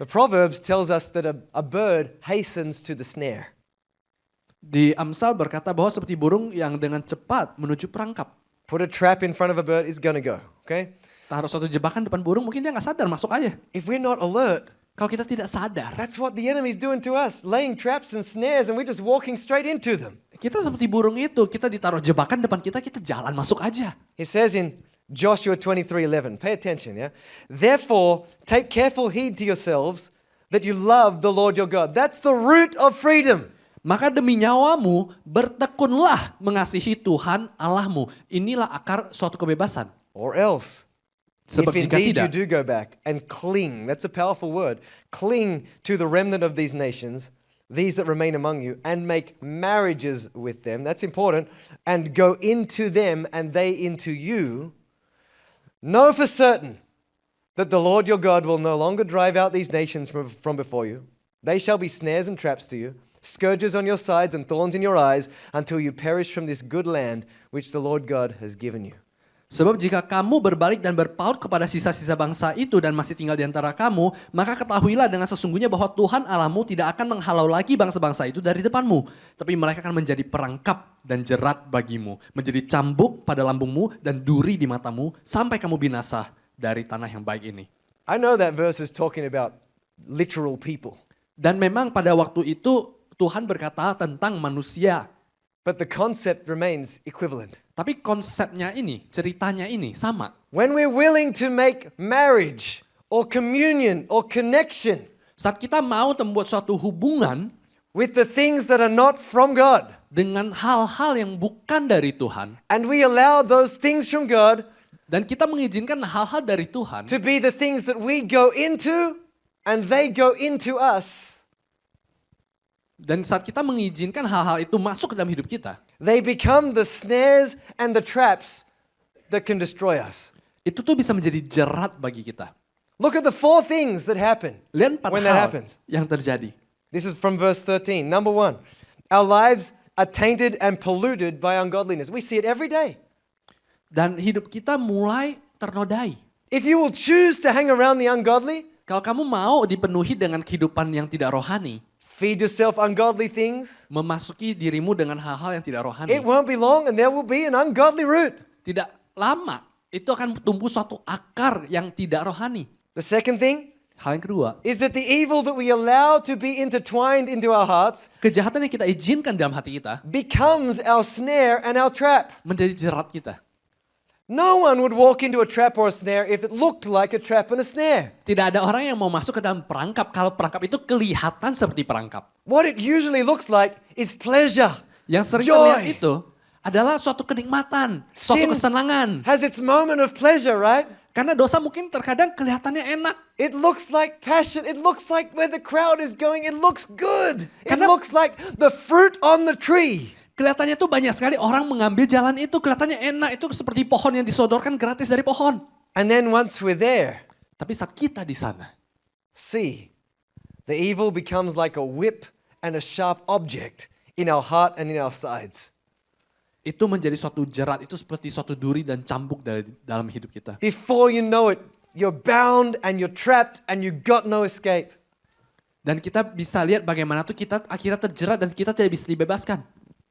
The Proverbs tells us that a bird hastens to the snare. Di Amsal berkata bahwa seperti burung yang dengan cepat menuju perangkap. Put a trap in front of a bird, it's gonna go, okay? Taruh suatu jebakan depan burung, mungkin dia nggak sadar, masuk aja. If we're not alert, Kalau kita tidak sadar, that's what the enemy's doing to us, laying traps and snares and we're just walking straight into them. kita seperti burung itu, kita ditaruh jebakan depan kita jalan masuk aja. He says in Joshua 23:11, pay attention, yeah? Therefore, take careful heed to yourselves that you love the Lord your God. That's the root of freedom. Maka demi nyawamu, bertekunlah mengasihi Tuhan Allahmu. Inilah akar suatu kebebasan. Or else, Sebab if jika indeed you tidak, do go back and cling, that's a powerful word, cling to the remnant of these nations, these that remain among you, and make marriages with them, that's important, and go into them and they into you, know for certain that the Lord your God will no longer drive out these nations from before you. They shall be snares and traps to you, scourges on your sides and thorns in your eyes, until you perish from this good land which the Lord God has given you. Sebab jika kamu berbalik dan berpaut kepada sisa-sisa bangsa itu dan masih tinggal di antara kamu, maka ketahuilah dengan sesungguhnya bahwa Tuhan Allahmu tidak akan menghalau lagi bangsa-bangsa itu dari depanmu. Tapi mereka akan menjadi perangkap dan jerat bagimu, menjadi cambuk pada lambungmu dan duri di matamu, sampai kamu binasa dari tanah yang baik ini. I know that verse is talking about literal people, Dan memang pada waktu itu Tuhan berkata tentang manusia. but the concept remains equivalent. Tapi konsepnya ini, ceritanya ini sama. When we're willing to make marriage or communion or connection Saat kita mau membuat suatu hubungan with the things that are not from God, dengan hal-hal yang bukan dari Tuhan, and we allow those things from God dan kita mengizinkan hal-hal dari Tuhan to be the things that we go into and they go into us, dan saat kita mengizinkan hal-hal itu masuk ke dalam hidup kita, they become the snares and the traps that can destroy us. itu tuh bisa menjadi jerat bagi kita. Look at the 4 things that happen Lihat 4 when that hal happens. yang terjadi. This is from verse 13. Number 1, our lives are tainted and polluted by ungodliness. We see it every day. Dan hidup kita mulai ternodai. If you will choose to hang around the ungodly, Kalau kamu mau dipenuhi dengan kehidupan yang tidak rohani, feed yourself ungodly things, memasuki dirimu dengan hal-hal yang tidak rohani, it won't be long and there will be an ungodly root. tidak lama itu akan tumbuh suatu akar yang tidak rohani. The second thing Hal yang kedua, is that the evil that we allow to be intertwined into our hearts kejahatan yang kita izinkan dalam hati kita becomes our snare and our trap. menjadi jerat kita. No one would walk into a trap or a snare if it looked like a trap and a snare. Tidak ada orang yang mau masuk ke dalam perangkap kalau perangkap itu kelihatan seperti perangkap. What it usually looks like is pleasure. Yang sering Joy. terlihat itu adalah suatu kenikmatan, suatu Sin kesenangan. has its moment of pleasure, right? Karena dosa mungkin terkadang kelihatannya enak. It looks like passion. It looks like where the crowd is going. It looks good. It Karena- looks like the fruit on the tree. Kelihatannya tuh banyak sekali orang mengambil jalan itu, kelihatannya enak, itu seperti pohon yang disodorkan gratis dari pohon. And then once we're there, Tapi saat kita di sana, see, the evil becomes like a whip and a sharp object in our heart and in our sides. itu menjadi suatu jerat, itu seperti suatu duri dan cambuk dalam hidup kita. Before you know it, you're bound and you're trapped and you got no escape. Dan kita bisa lihat bagaimana tuh kita akhirnya terjerat dan kita tidak bisa dibebaskan.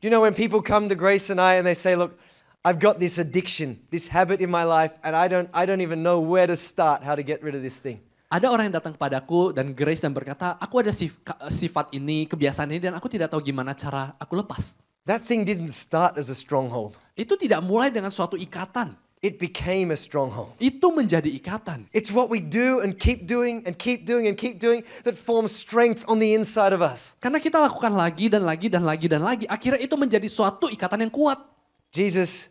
Do you know when people come to Grace and I and they say, look, I've got this addiction, this habit in my life, and I don't even know where to start, how to get rid of this thing. Ada orang yang datang kepadaku dan Grace dan berkata, aku ada sifat ini, kebiasaan ini, dan aku tidak tahu gimana cara aku lepas. That thing didn't start as a stronghold. Itu tidak mulai dengan suatu ikatan. It became a stronghold. Itu menjadi ikatan. It's what we do and keep doing and keep doing and keep doing that forms strength on the inside of us. Karena kita lakukan lagi dan lagi dan lagi dan lagi, akhirnya itu menjadi suatu ikatan yang kuat. Jesus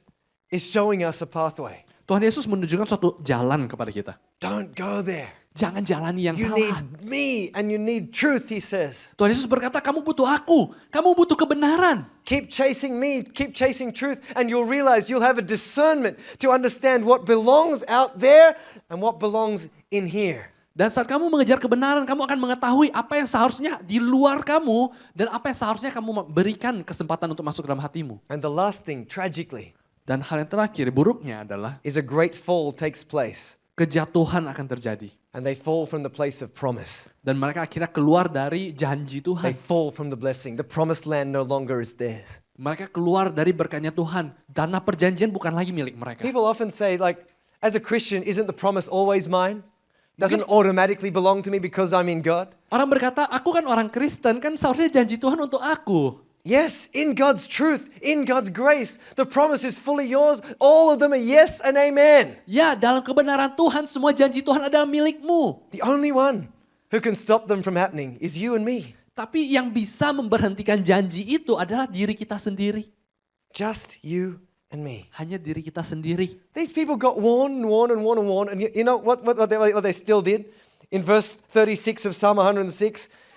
is showing us a pathway. Tuhan Yesus menunjukkan suatu jalan kepada kita. Don't go there. Jangan jalani yang You salah. need me and you need truth, he says. Tuhan Yesus berkata, kamu butuh aku, kamu butuh kebenaran. Keep chasing me, keep chasing truth, and you'll realize you'll have a discernment to understand what belongs out there and what belongs in here. Dan saat kamu mengejar kebenaran, kamu akan mengetahui apa yang seharusnya di luar kamu dan apa yang seharusnya kamu berikan kesempatan untuk masuk dalam hatimu. And the last thing, tragically, Dan hal yang terakhir, buruknya adalah is a great fall takes place. kejatuhan akan terjadi. And they fall from the place of promise. Dan mereka akhirnya keluar dari janji They Tuhan. fall from the blessing. The promised land no longer is theirs. Mereka keluar dari berkatnya Tuhan. Dana perjanjian bukan lagi milik mereka. People often say, like, as a Christian, isn't the promise always mine? Doesn't automatically belong to me because I'm in God? Orang berkata, aku kan orang Kristen, kan seharusnya janji Tuhan untuk aku. Yes, in God's truth, in God's grace, the promise is fully yours. All of them are yes and amen. Ya, dalam kebenaran Tuhan, semua janji Tuhan adalah milikmu. The only one who can stop them from happening is you and me. Tapi yang bisa memberhentikan janji itu adalah diri kita sendiri. Just you and me. Hanya diri kita sendiri. These people got warned and warned and warned and warned. And you know what they still did? In verse 36 of Psalm 106,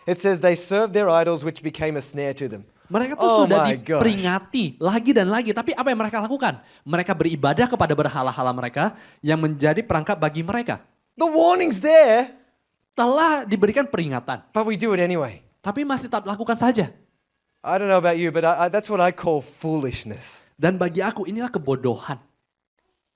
it says they served their idols which became a snare to them. Mereka tuh Oh sudah my gosh. diperingati lagi dan lagi. Tapi apa yang mereka lakukan? Mereka beribadah kepada berhala-hala mereka yang menjadi perangkap bagi mereka. The warning's there, Telah diberikan peringatan. but we do it anyway. Tapi masih tetap lakukan saja. I don't know about you, but that's what I call foolishness. Dan bagi aku inilah kebodohan.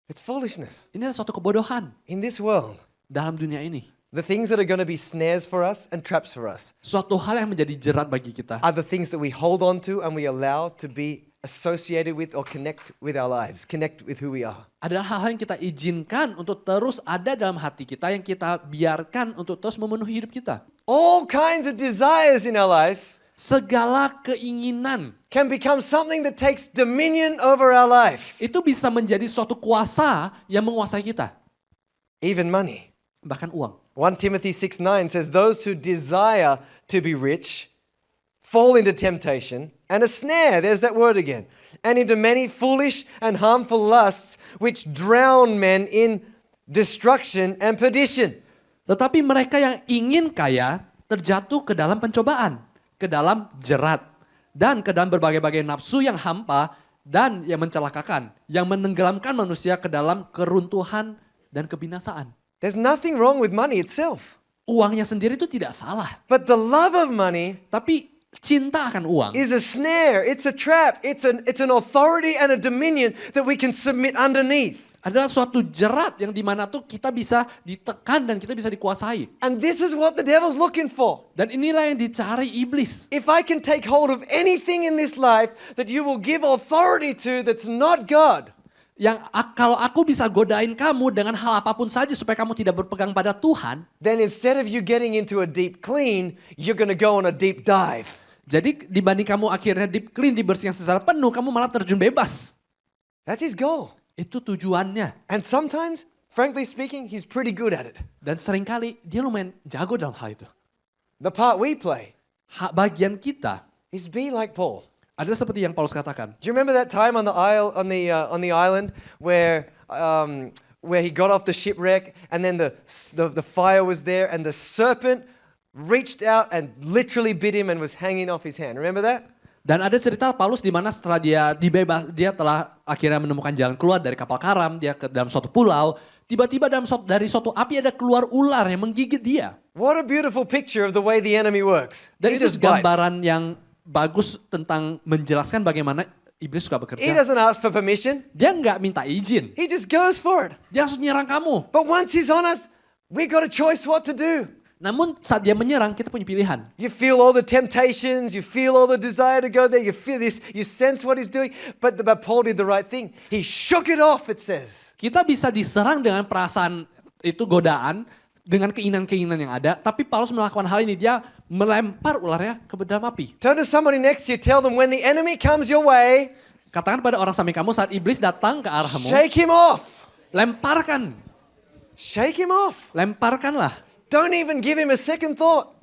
It's foolishness. Ini adalah suatu kebodohan In this world, dalam dunia ini. the things that are going to be snares for us and traps for us Suatu hal yang menjadi jerat bagi kita are the things that we hold on to and we allow to be associated with or connect with our lives, connect with who we are. adalah hal-hal yang kita izinkan untuk terus ada dalam hati kita, yang kita biarkan untuk terus memenuhi hidup kita. All kinds of desires in our life Segala keinginan can become something that takes dominion over our life. itu bisa menjadi suatu kuasa yang menguasai kita. Even money. Bahkan uang. 1 Timothy 6:9 says, those who desire to be rich fall into temptation and a snare, there's that word again, and into many foolish and harmful lusts which drown men in destruction and perdition. Tetapi mereka yang ingin kaya terjatuh ke dalam pencobaan, ke dalam jerat, dan ke dalam berbagai-bagai nafsu yang hampa dan yang mencelakakan, yang menenggelamkan manusia ke dalam keruntuhan dan kebinasaan. There's nothing wrong with money itself, Uangnya sendiri itu tidak salah, but the love of money tapi cinta akan uang is a snare, it's a trap, it's an authority and a dominion that we can submit underneath. adalah suatu jerat yang dimana tuh kita bisa ditekan dan kita bisa dikuasai. And this is what the devil's looking for. Dan inilah yang dicari iblis. If I can take hold of anything in this life that you will give authority to that's not God, Yang kalau aku bisa godain kamu dengan hal apapun saja supaya kamu tidak berpegang pada Tuhan, then instead of you getting into a deep clean, you're going to go on a deep dive. jadi dibanding kamu akhirnya deep clean, dibersihkan secara penuh, kamu malah terjun bebas. That's his goal. Itu tujuannya. And sometimes, frankly speaking, he's pretty good at it. Dan seringkali dia lumayan jago dalam hal itu. The part we play Bagian kita is be like Paul. adalah seperti yang Paulus katakan. Do you remember that time on the island where he got off the shipwreck and then the fire was there and the serpent reached out and literally bit him and was hanging off his hand? Remember that? Dan ada cerita Paulus di mana setelah dia telah akhirnya menemukan jalan keluar dari kapal karam, dia ke dalam suatu pulau, tiba-tiba dari suatu api ada keluar ular yang menggigit dia. What a beautiful picture of the way the enemy works. Dan He itu just bites. gambaran yang bagus tentang menjelaskan bagaimana iblis suka He bekerja. doesn't ask for permission. Dia nggak minta izin, He just goes for it. dia langsung nyerang kamu. But once he's on us, we got a choice what to do. Namun saat dia menyerang, kita punya pilihan. You feel all the temptations, you feel all the desire to go there, you feel this, you sense what he's doing. But Paul did the right thing. He shook it off, it says. Kita bisa diserang dengan perasaan itu godaan, dengan keinginan-keinginan yang ada, tapi Paulus melakukan hal ini, dia melempar ularnya ke dalam api. Turn to somebody next to you, tell them when the enemy comes your way, Katakan pada orang samping kamu saat iblis datang ke arahmu, shake him off. lemparkan, Shake him off. lemparkanlah. Don't even give him a second thought.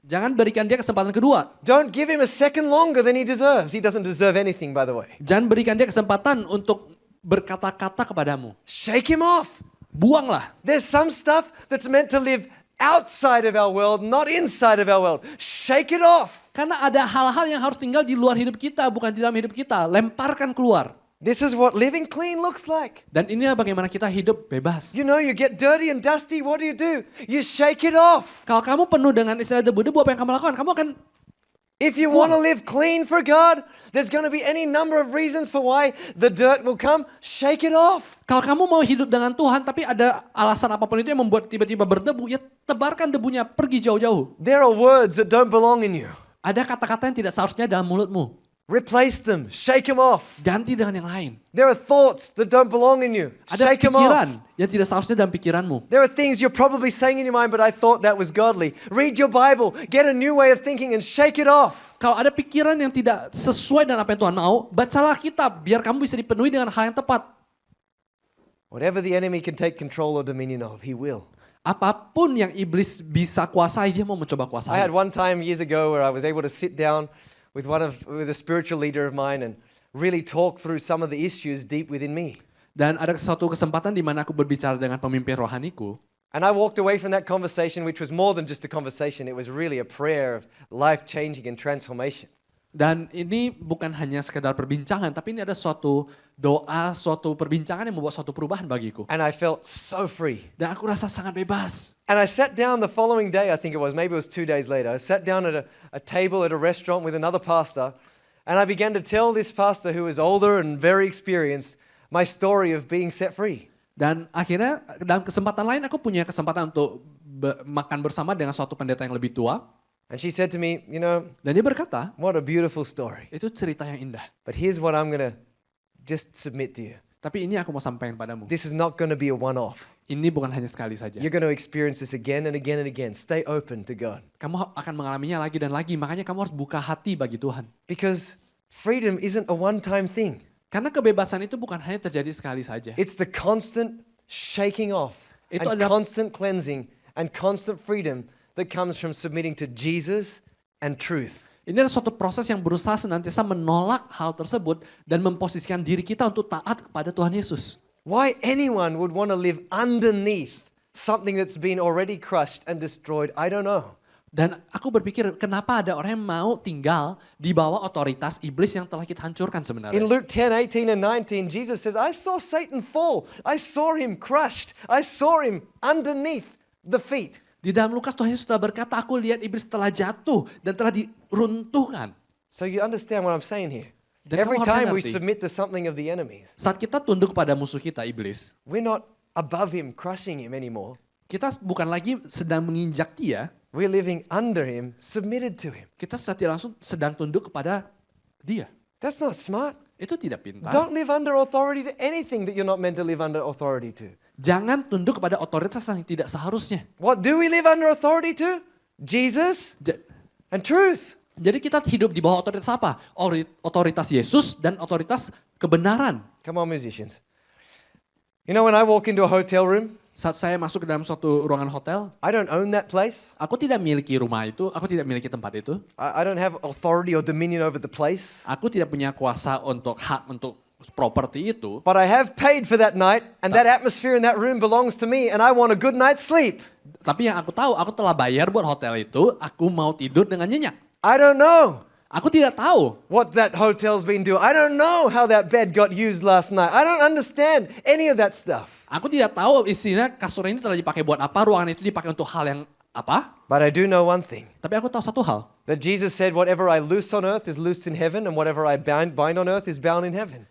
Jangan berikan dia kesempatan kedua. Don't give him a second longer than he deserves. He doesn't deserve anything, by the way. Jangan berikan dia kesempatan untuk berkata-kata kepadamu. Shake him off. Buanglah. There's some stuff that's meant to live outside of our world, not inside of our world. Shake it off. Karena ada hal-hal yang harus tinggal di luar hidup kita, bukan di dalam hidup kita. Lemparkan keluar. This is what living clean looks like. Dan inilah bagaimana kita hidup bebas. You know, you get dirty and dusty, what do? You shake it off. Kalau kamu penuh dengan istilah debu-debu, apa yang kamu lakukan? Kamu akan, If you want to live clean for God, there's going to be any number of reasons for why the dirt will come. Shake it off. kalau kamu mau hidup dengan Tuhan, tapi ada alasan apapun itu yang membuat tiba-tiba berdebu, ya tebarkan debunya, pergi jauh-jauh. There are words that don't belong in you. Ada kata-kata yang tidak seharusnya dalam mulutmu. Replace them. Shake them off. Ganti dengan yang lain. There are thoughts that don't belong in you. Ada Shake them pikiran off. yang tidak seharusnya dalam pikiranmu. There are things you're probably saying in your mind, but I thought that was godly. Read your Bible. Get a new way of thinking and shake it off. Kalau ada pikiran yang tidak sesuai dengan apa yang Tuhan mau, bacalah kitab biar kamu bisa dipenuhi dengan hal yang tepat. Whatever the enemy can take control or dominion of, he will. Apapun yang iblis bisa kuasai, dia mau mencoba I had kuasai. one time years ago where I was able to sit down with a spiritual leader of mine and really talk through some of the issues deep within me. Dan ada suatu kesempatan di mana aku berbicara dengan pemimpin rohaniku. And I walked away from that conversation, which was more than just a conversation. It was really a prayer of life-changing and transformation. Dan ini bukan hanya sekedar perbincangan, tapi ini ada suatu doa, suatu perbincangan yang membuat suatu perubahan bagiku. And I felt so free. Dan aku rasa sangat bebas. And I sat down the following day, I think it was, maybe it was 2 days later. I sat down at a table at a restaurant with another pastor. And I began to tell this pastor who was older and very experienced my story of being set free. Dan akhirnya dalam kesempatan lain aku punya kesempatan untuk makan bersama dengan suatu pendeta yang lebih tua. And she said to me, Dan dia berkata, what a beautiful story. itu cerita yang indah. But here's what I'm going to just submit to you. Tapi ini aku mau sampaikan padamu. This is not going to be a one-off. Ini bukan hanya sekali saja. You're going to experience this again and again and again. Stay open to God. Kamu akan mengalaminya lagi dan lagi. Makanya kamu harus buka hati bagi Tuhan. Because freedom isn't a one-time thing. Karena kebebasan itu bukan hanya terjadi sekali saja. It's the constant shaking off Itu and adalah- constant cleansing and constant freedom that comes from submitting to Jesus and truth. Ini adalah suatu proses yang berusaha senantiasa menolak hal tersebut dan memposisikan diri kita untuk taat kepada Tuhan Yesus. Why anyone would want to live underneath something that's been already crushed and destroyed, I don't know. Dan aku berpikir kenapa ada orang yang mau tinggal di bawah otoritas iblis yang telah kita hancurkan In sebenarnya. Luke 10:18 and 19, Jesus says, I saw Satan fall. I saw him crushed. I saw him underneath the feet. Di dalam Lukas Tuhan Yesus telah berkata, aku lihat iblis telah jatuh dan telah diruntuhkan. So you understand what I'm saying here. Dan Every kamu harus time we mengerti. submit to something of the enemies, Saat kita tunduk pada musuh kita, iblis, we're not above him, crushing him anymore. kita bukan lagi sedang menginjak dia, We're living under him, submitted to him. kita secara tidak langsung sedang tunduk kepada dia. That's not smart. Itu tidak pintar. Don't live under authority to anything that you're not meant to live under authority to. Jangan tunduk kepada otoritas yang tidak seharusnya. What do we live under authority to? Jesus Ja- and truth. Jadi kita hidup di bawah otoritas apa? Otoritas Yesus dan otoritas kebenaran. Come on, musicians. You know, when I walk into a hotel room, Saat saya masuk ke dalam suatu ruangan hotel, I don't own that place. aku tidak miliki rumah itu, aku tidak miliki tempat itu. I don't have authority or dominion over the place. Aku tidak punya kuasa untuk hak untuk properti itu. But I have paid for that night, and that atmosphere in that room belongs to me, and I want a good night's sleep. Tapi yang aku tahu, aku telah bayar buat hotel itu, aku mau tidur dengan nyenyak. I don't know Aku tidak tahu. what that hotel's been doing. I don't know how that bed got used last night. I don't understand any of that stuff. Aku tidak tahu isinya kasur ini telah dipakai buat apa, ruangan itu dipakai untuk hal yang apa. But I do know one thing, Tapi aku tahu satu hal. that Jesus said, whatever I loose on earth is loosed in heaven, and whatever I bind on earth is bound in heaven.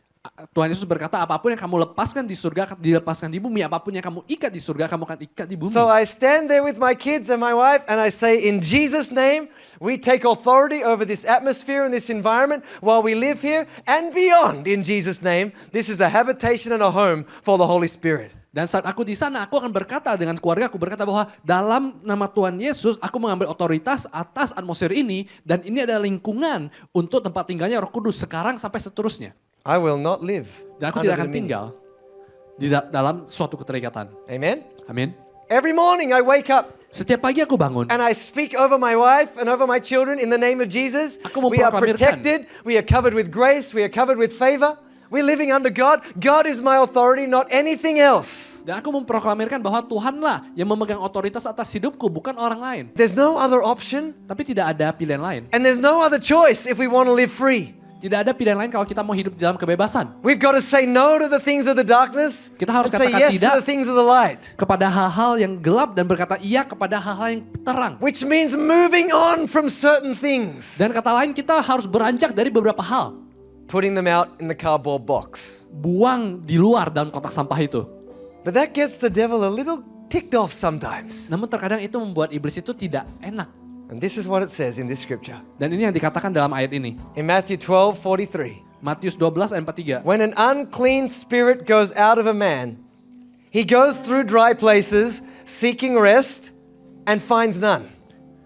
Tuhan Yesus berkata, apapun yang kamu lepaskan di surga akan dilepaskan di bumi. Apapun yang kamu ikat di surga, kamu akan ikat di bumi. So I stand there with my kids and my wife, and I say, in Jesus' name, we take authority over this atmosphere and this environment while we live here and beyond. In Jesus' name, this is a habitation and a home for the Holy Spirit. Dan saat aku di sana, aku akan berkata dengan keluarga, aku berkata bahwa dalam nama Tuhan Yesus, aku mengambil otoritas atas atmosfer ini, dan ini adalah lingkungan untuk tempat tinggalnya Roh Kudus sekarang sampai seterusnya. I will not live Dan aku under tidak the akan dominion. tinggal di dalam suatu keterikatan. Amen? Amin. Every morning I wake up Setiap pagi aku bangun, and I speak over my wife and over my children in the name of Jesus. Aku We are memproklamirkan. protected. We are covered with grace. We are covered with favor. We're living under God. God is my authority, not anything else. dan aku memproklamirkan bahwa Tuhanlah yang memegang otoritas atas hidupku, bukan orang lain. There's no other option, Tapi tidak ada pilihan lain. and there's no other choice if we want to live free. Tidak ada pilihan lain kalau kita mau hidup di dalam kebebasan. We've got to say no to the things of the darkness Kita harus and say katakan yes tidak. to the things of the light. Kepada hal-hal yang gelap dan berkata iya kepada hal-hal yang terang. Which means moving on from certain things. Dan kata lain kita harus beranjak dari beberapa hal. Putting them out in the cardboard box. Buang di luar dalam kotak sampah itu. But that gets the devil a little ticked off sometimes. Namun terkadang itu membuat iblis itu tidak enak. And this is what it says in this scripture. Dan ini yang dikatakan dalam ayat ini. In Matthew 12:43. Matius 12 ayat 43. When an unclean spirit goes out of a man, he goes through dry places seeking rest and finds none.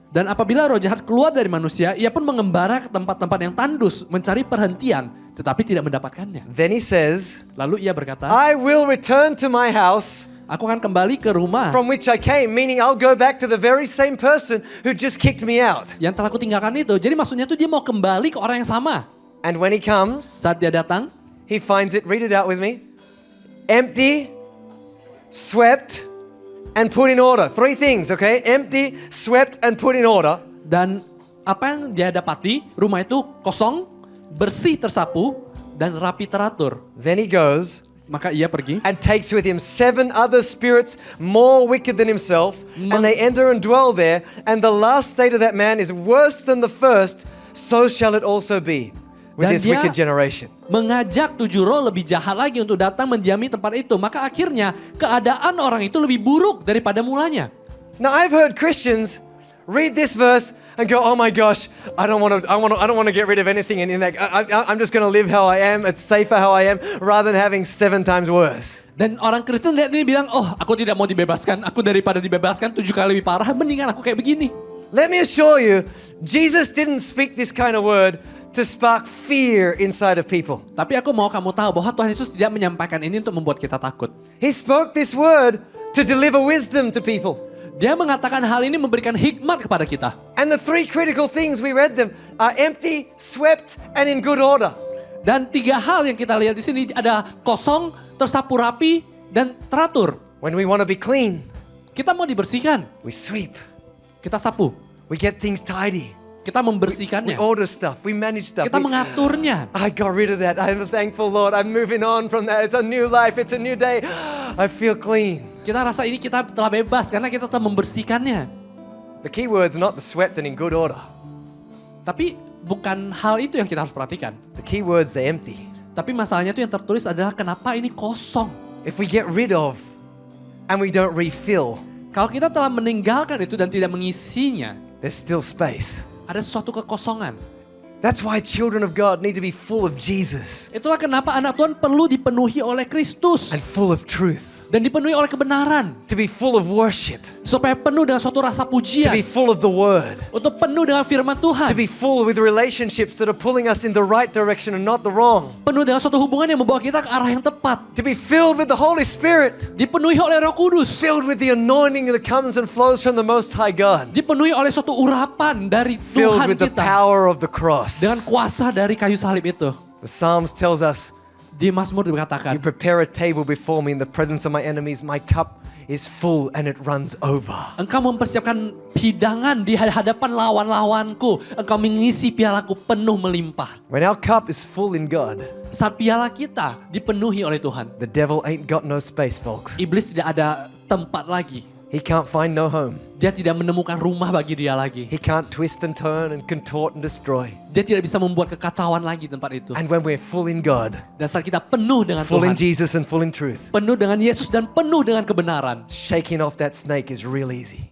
Dan apabila roh jahat keluar dari manusia, ia pun mengembara ke tempat-tempat yang tandus, mencari perhentian, tetapi tidak mendapatkannya. Then he says, Lalu ia berkata, I will return to my house aku akan kembali ke rumah from which I came, meaning I'll go back to the very same person who just kicked me out. yang telah kutinggalkan itu. Jadi maksudnya tuh dia mau kembali ke orang yang sama. And when he comes, Saat dia datang, he finds it, read it out with me, empty, swept, and put in order. Three things, okay? Empty, swept, and put in order. dan apa yang dia dapati, rumah itu kosong, bersih tersapu, dan rapi teratur. Then he goes Maka ia pergi and takes with him 7 other spirits more wicked than himself, and they enter and dwell there, and the last state of that man is worse than the first, so shall it also be with Dan this dia wicked generation. mengajak 7 roh lebih jahat lagi untuk datang mendiami tempat itu. Maka akhirnya keadaan orang itu lebih buruk daripada mulanya. Now I've heard Christians read this verse and go, "Oh my gosh, I don't want to get rid of anything in that. I'm just going to live how I am. It's safer how I am, rather than having 7 times worse." Dan orang Kristen lihat ini bilang, oh aku tidak mau dibebaskan. Aku daripada dibebaskan 7 kali lebih parah, mendingan aku kayak begini. Let me assure you, Jesus didn't speak this kind of word to spark fear inside of people. Tapi aku mau kamu tahu bahwa Tuhan Yesus tidak menyampaikan ini untuk membuat kita takut. He spoke this word to deliver wisdom to people. Dia mengatakan hal ini memberikan hikmat kepada kita. And the 3 critical things we read them are empty, swept, and in good order. Dan 3 hal yang kita lihat di sini ada kosong, tersapu rapi, dan teratur. When we want to be clean, Kita mau dibersihkan, we sweep. kita sapu. We get things tidy. Kita We membersihkannya. order stuff. We manage stuff. Kita mengaturnya. I got rid of that. I'm thankful, Lord. I'm moving on from that. It's a new life. It's a new day. I feel clean. Kita rasa ini kita telah bebas karena kita telah membersihkannya. The key word's not the swept and in good order. Tapi bukan hal itu yang kita harus perhatikan. The key word's the empty. Tapi masalahnya itu yang tertulis adalah kenapa ini kosong. If we get rid of and we don't refill, Kalau kita telah meninggalkan itu dan tidak mengisinya, there's still space. ada suatu kekosongan. That's why children of God need to be full of Jesus Itulah kenapa anak Tuhan perlu dipenuhi oleh Kristus. and full of truth. Dan dipenuhi oleh kebenaran. To be full of worship. Supaya penuh dengan suatu rasa To pujian. be full of the word. Untuk penuh dengan firman Tuhan. To be full with relationships that are pulling us in the right direction and not the wrong. Penuh dengan suatu hubungan yang membawa kita ke arah yang tepat. To be filled with the Holy Spirit. Dipenuhi oleh Roh Kudus. Filled with the anointing that comes and flows from the Most High God. Dipenuhi oleh suatu urapan dari Filled Tuhan with the kita. power of the cross. Dengan kuasa dari kayu salib itu. The Psalms tells us, Di Mazmur you dikatakan, prepare a table before me in the presence of my enemies. My cup is full and it runs over. Engkau mempersiapkan hidangan di hadapan lawan-lawanku. Engkau mengisi pialaku penuh melimpah. When our cup is full in God, Saat piala kita dipenuhi oleh Tuhan, the devil ain't got no space, folks. iblis tidak ada tempat lagi. He can't find no home. Dia tidak menemukan rumah bagi dia lagi. He can't twist and turn and contort and destroy. Dia tidak bisa membuat kekacauan lagi di tempat itu. And when we're full in God, Dan saat kita penuh dengan full in Tuhan, Jesus and full in truth, penuh dengan Yesus dan penuh dengan kebenaran, shaking off that snake is real easy.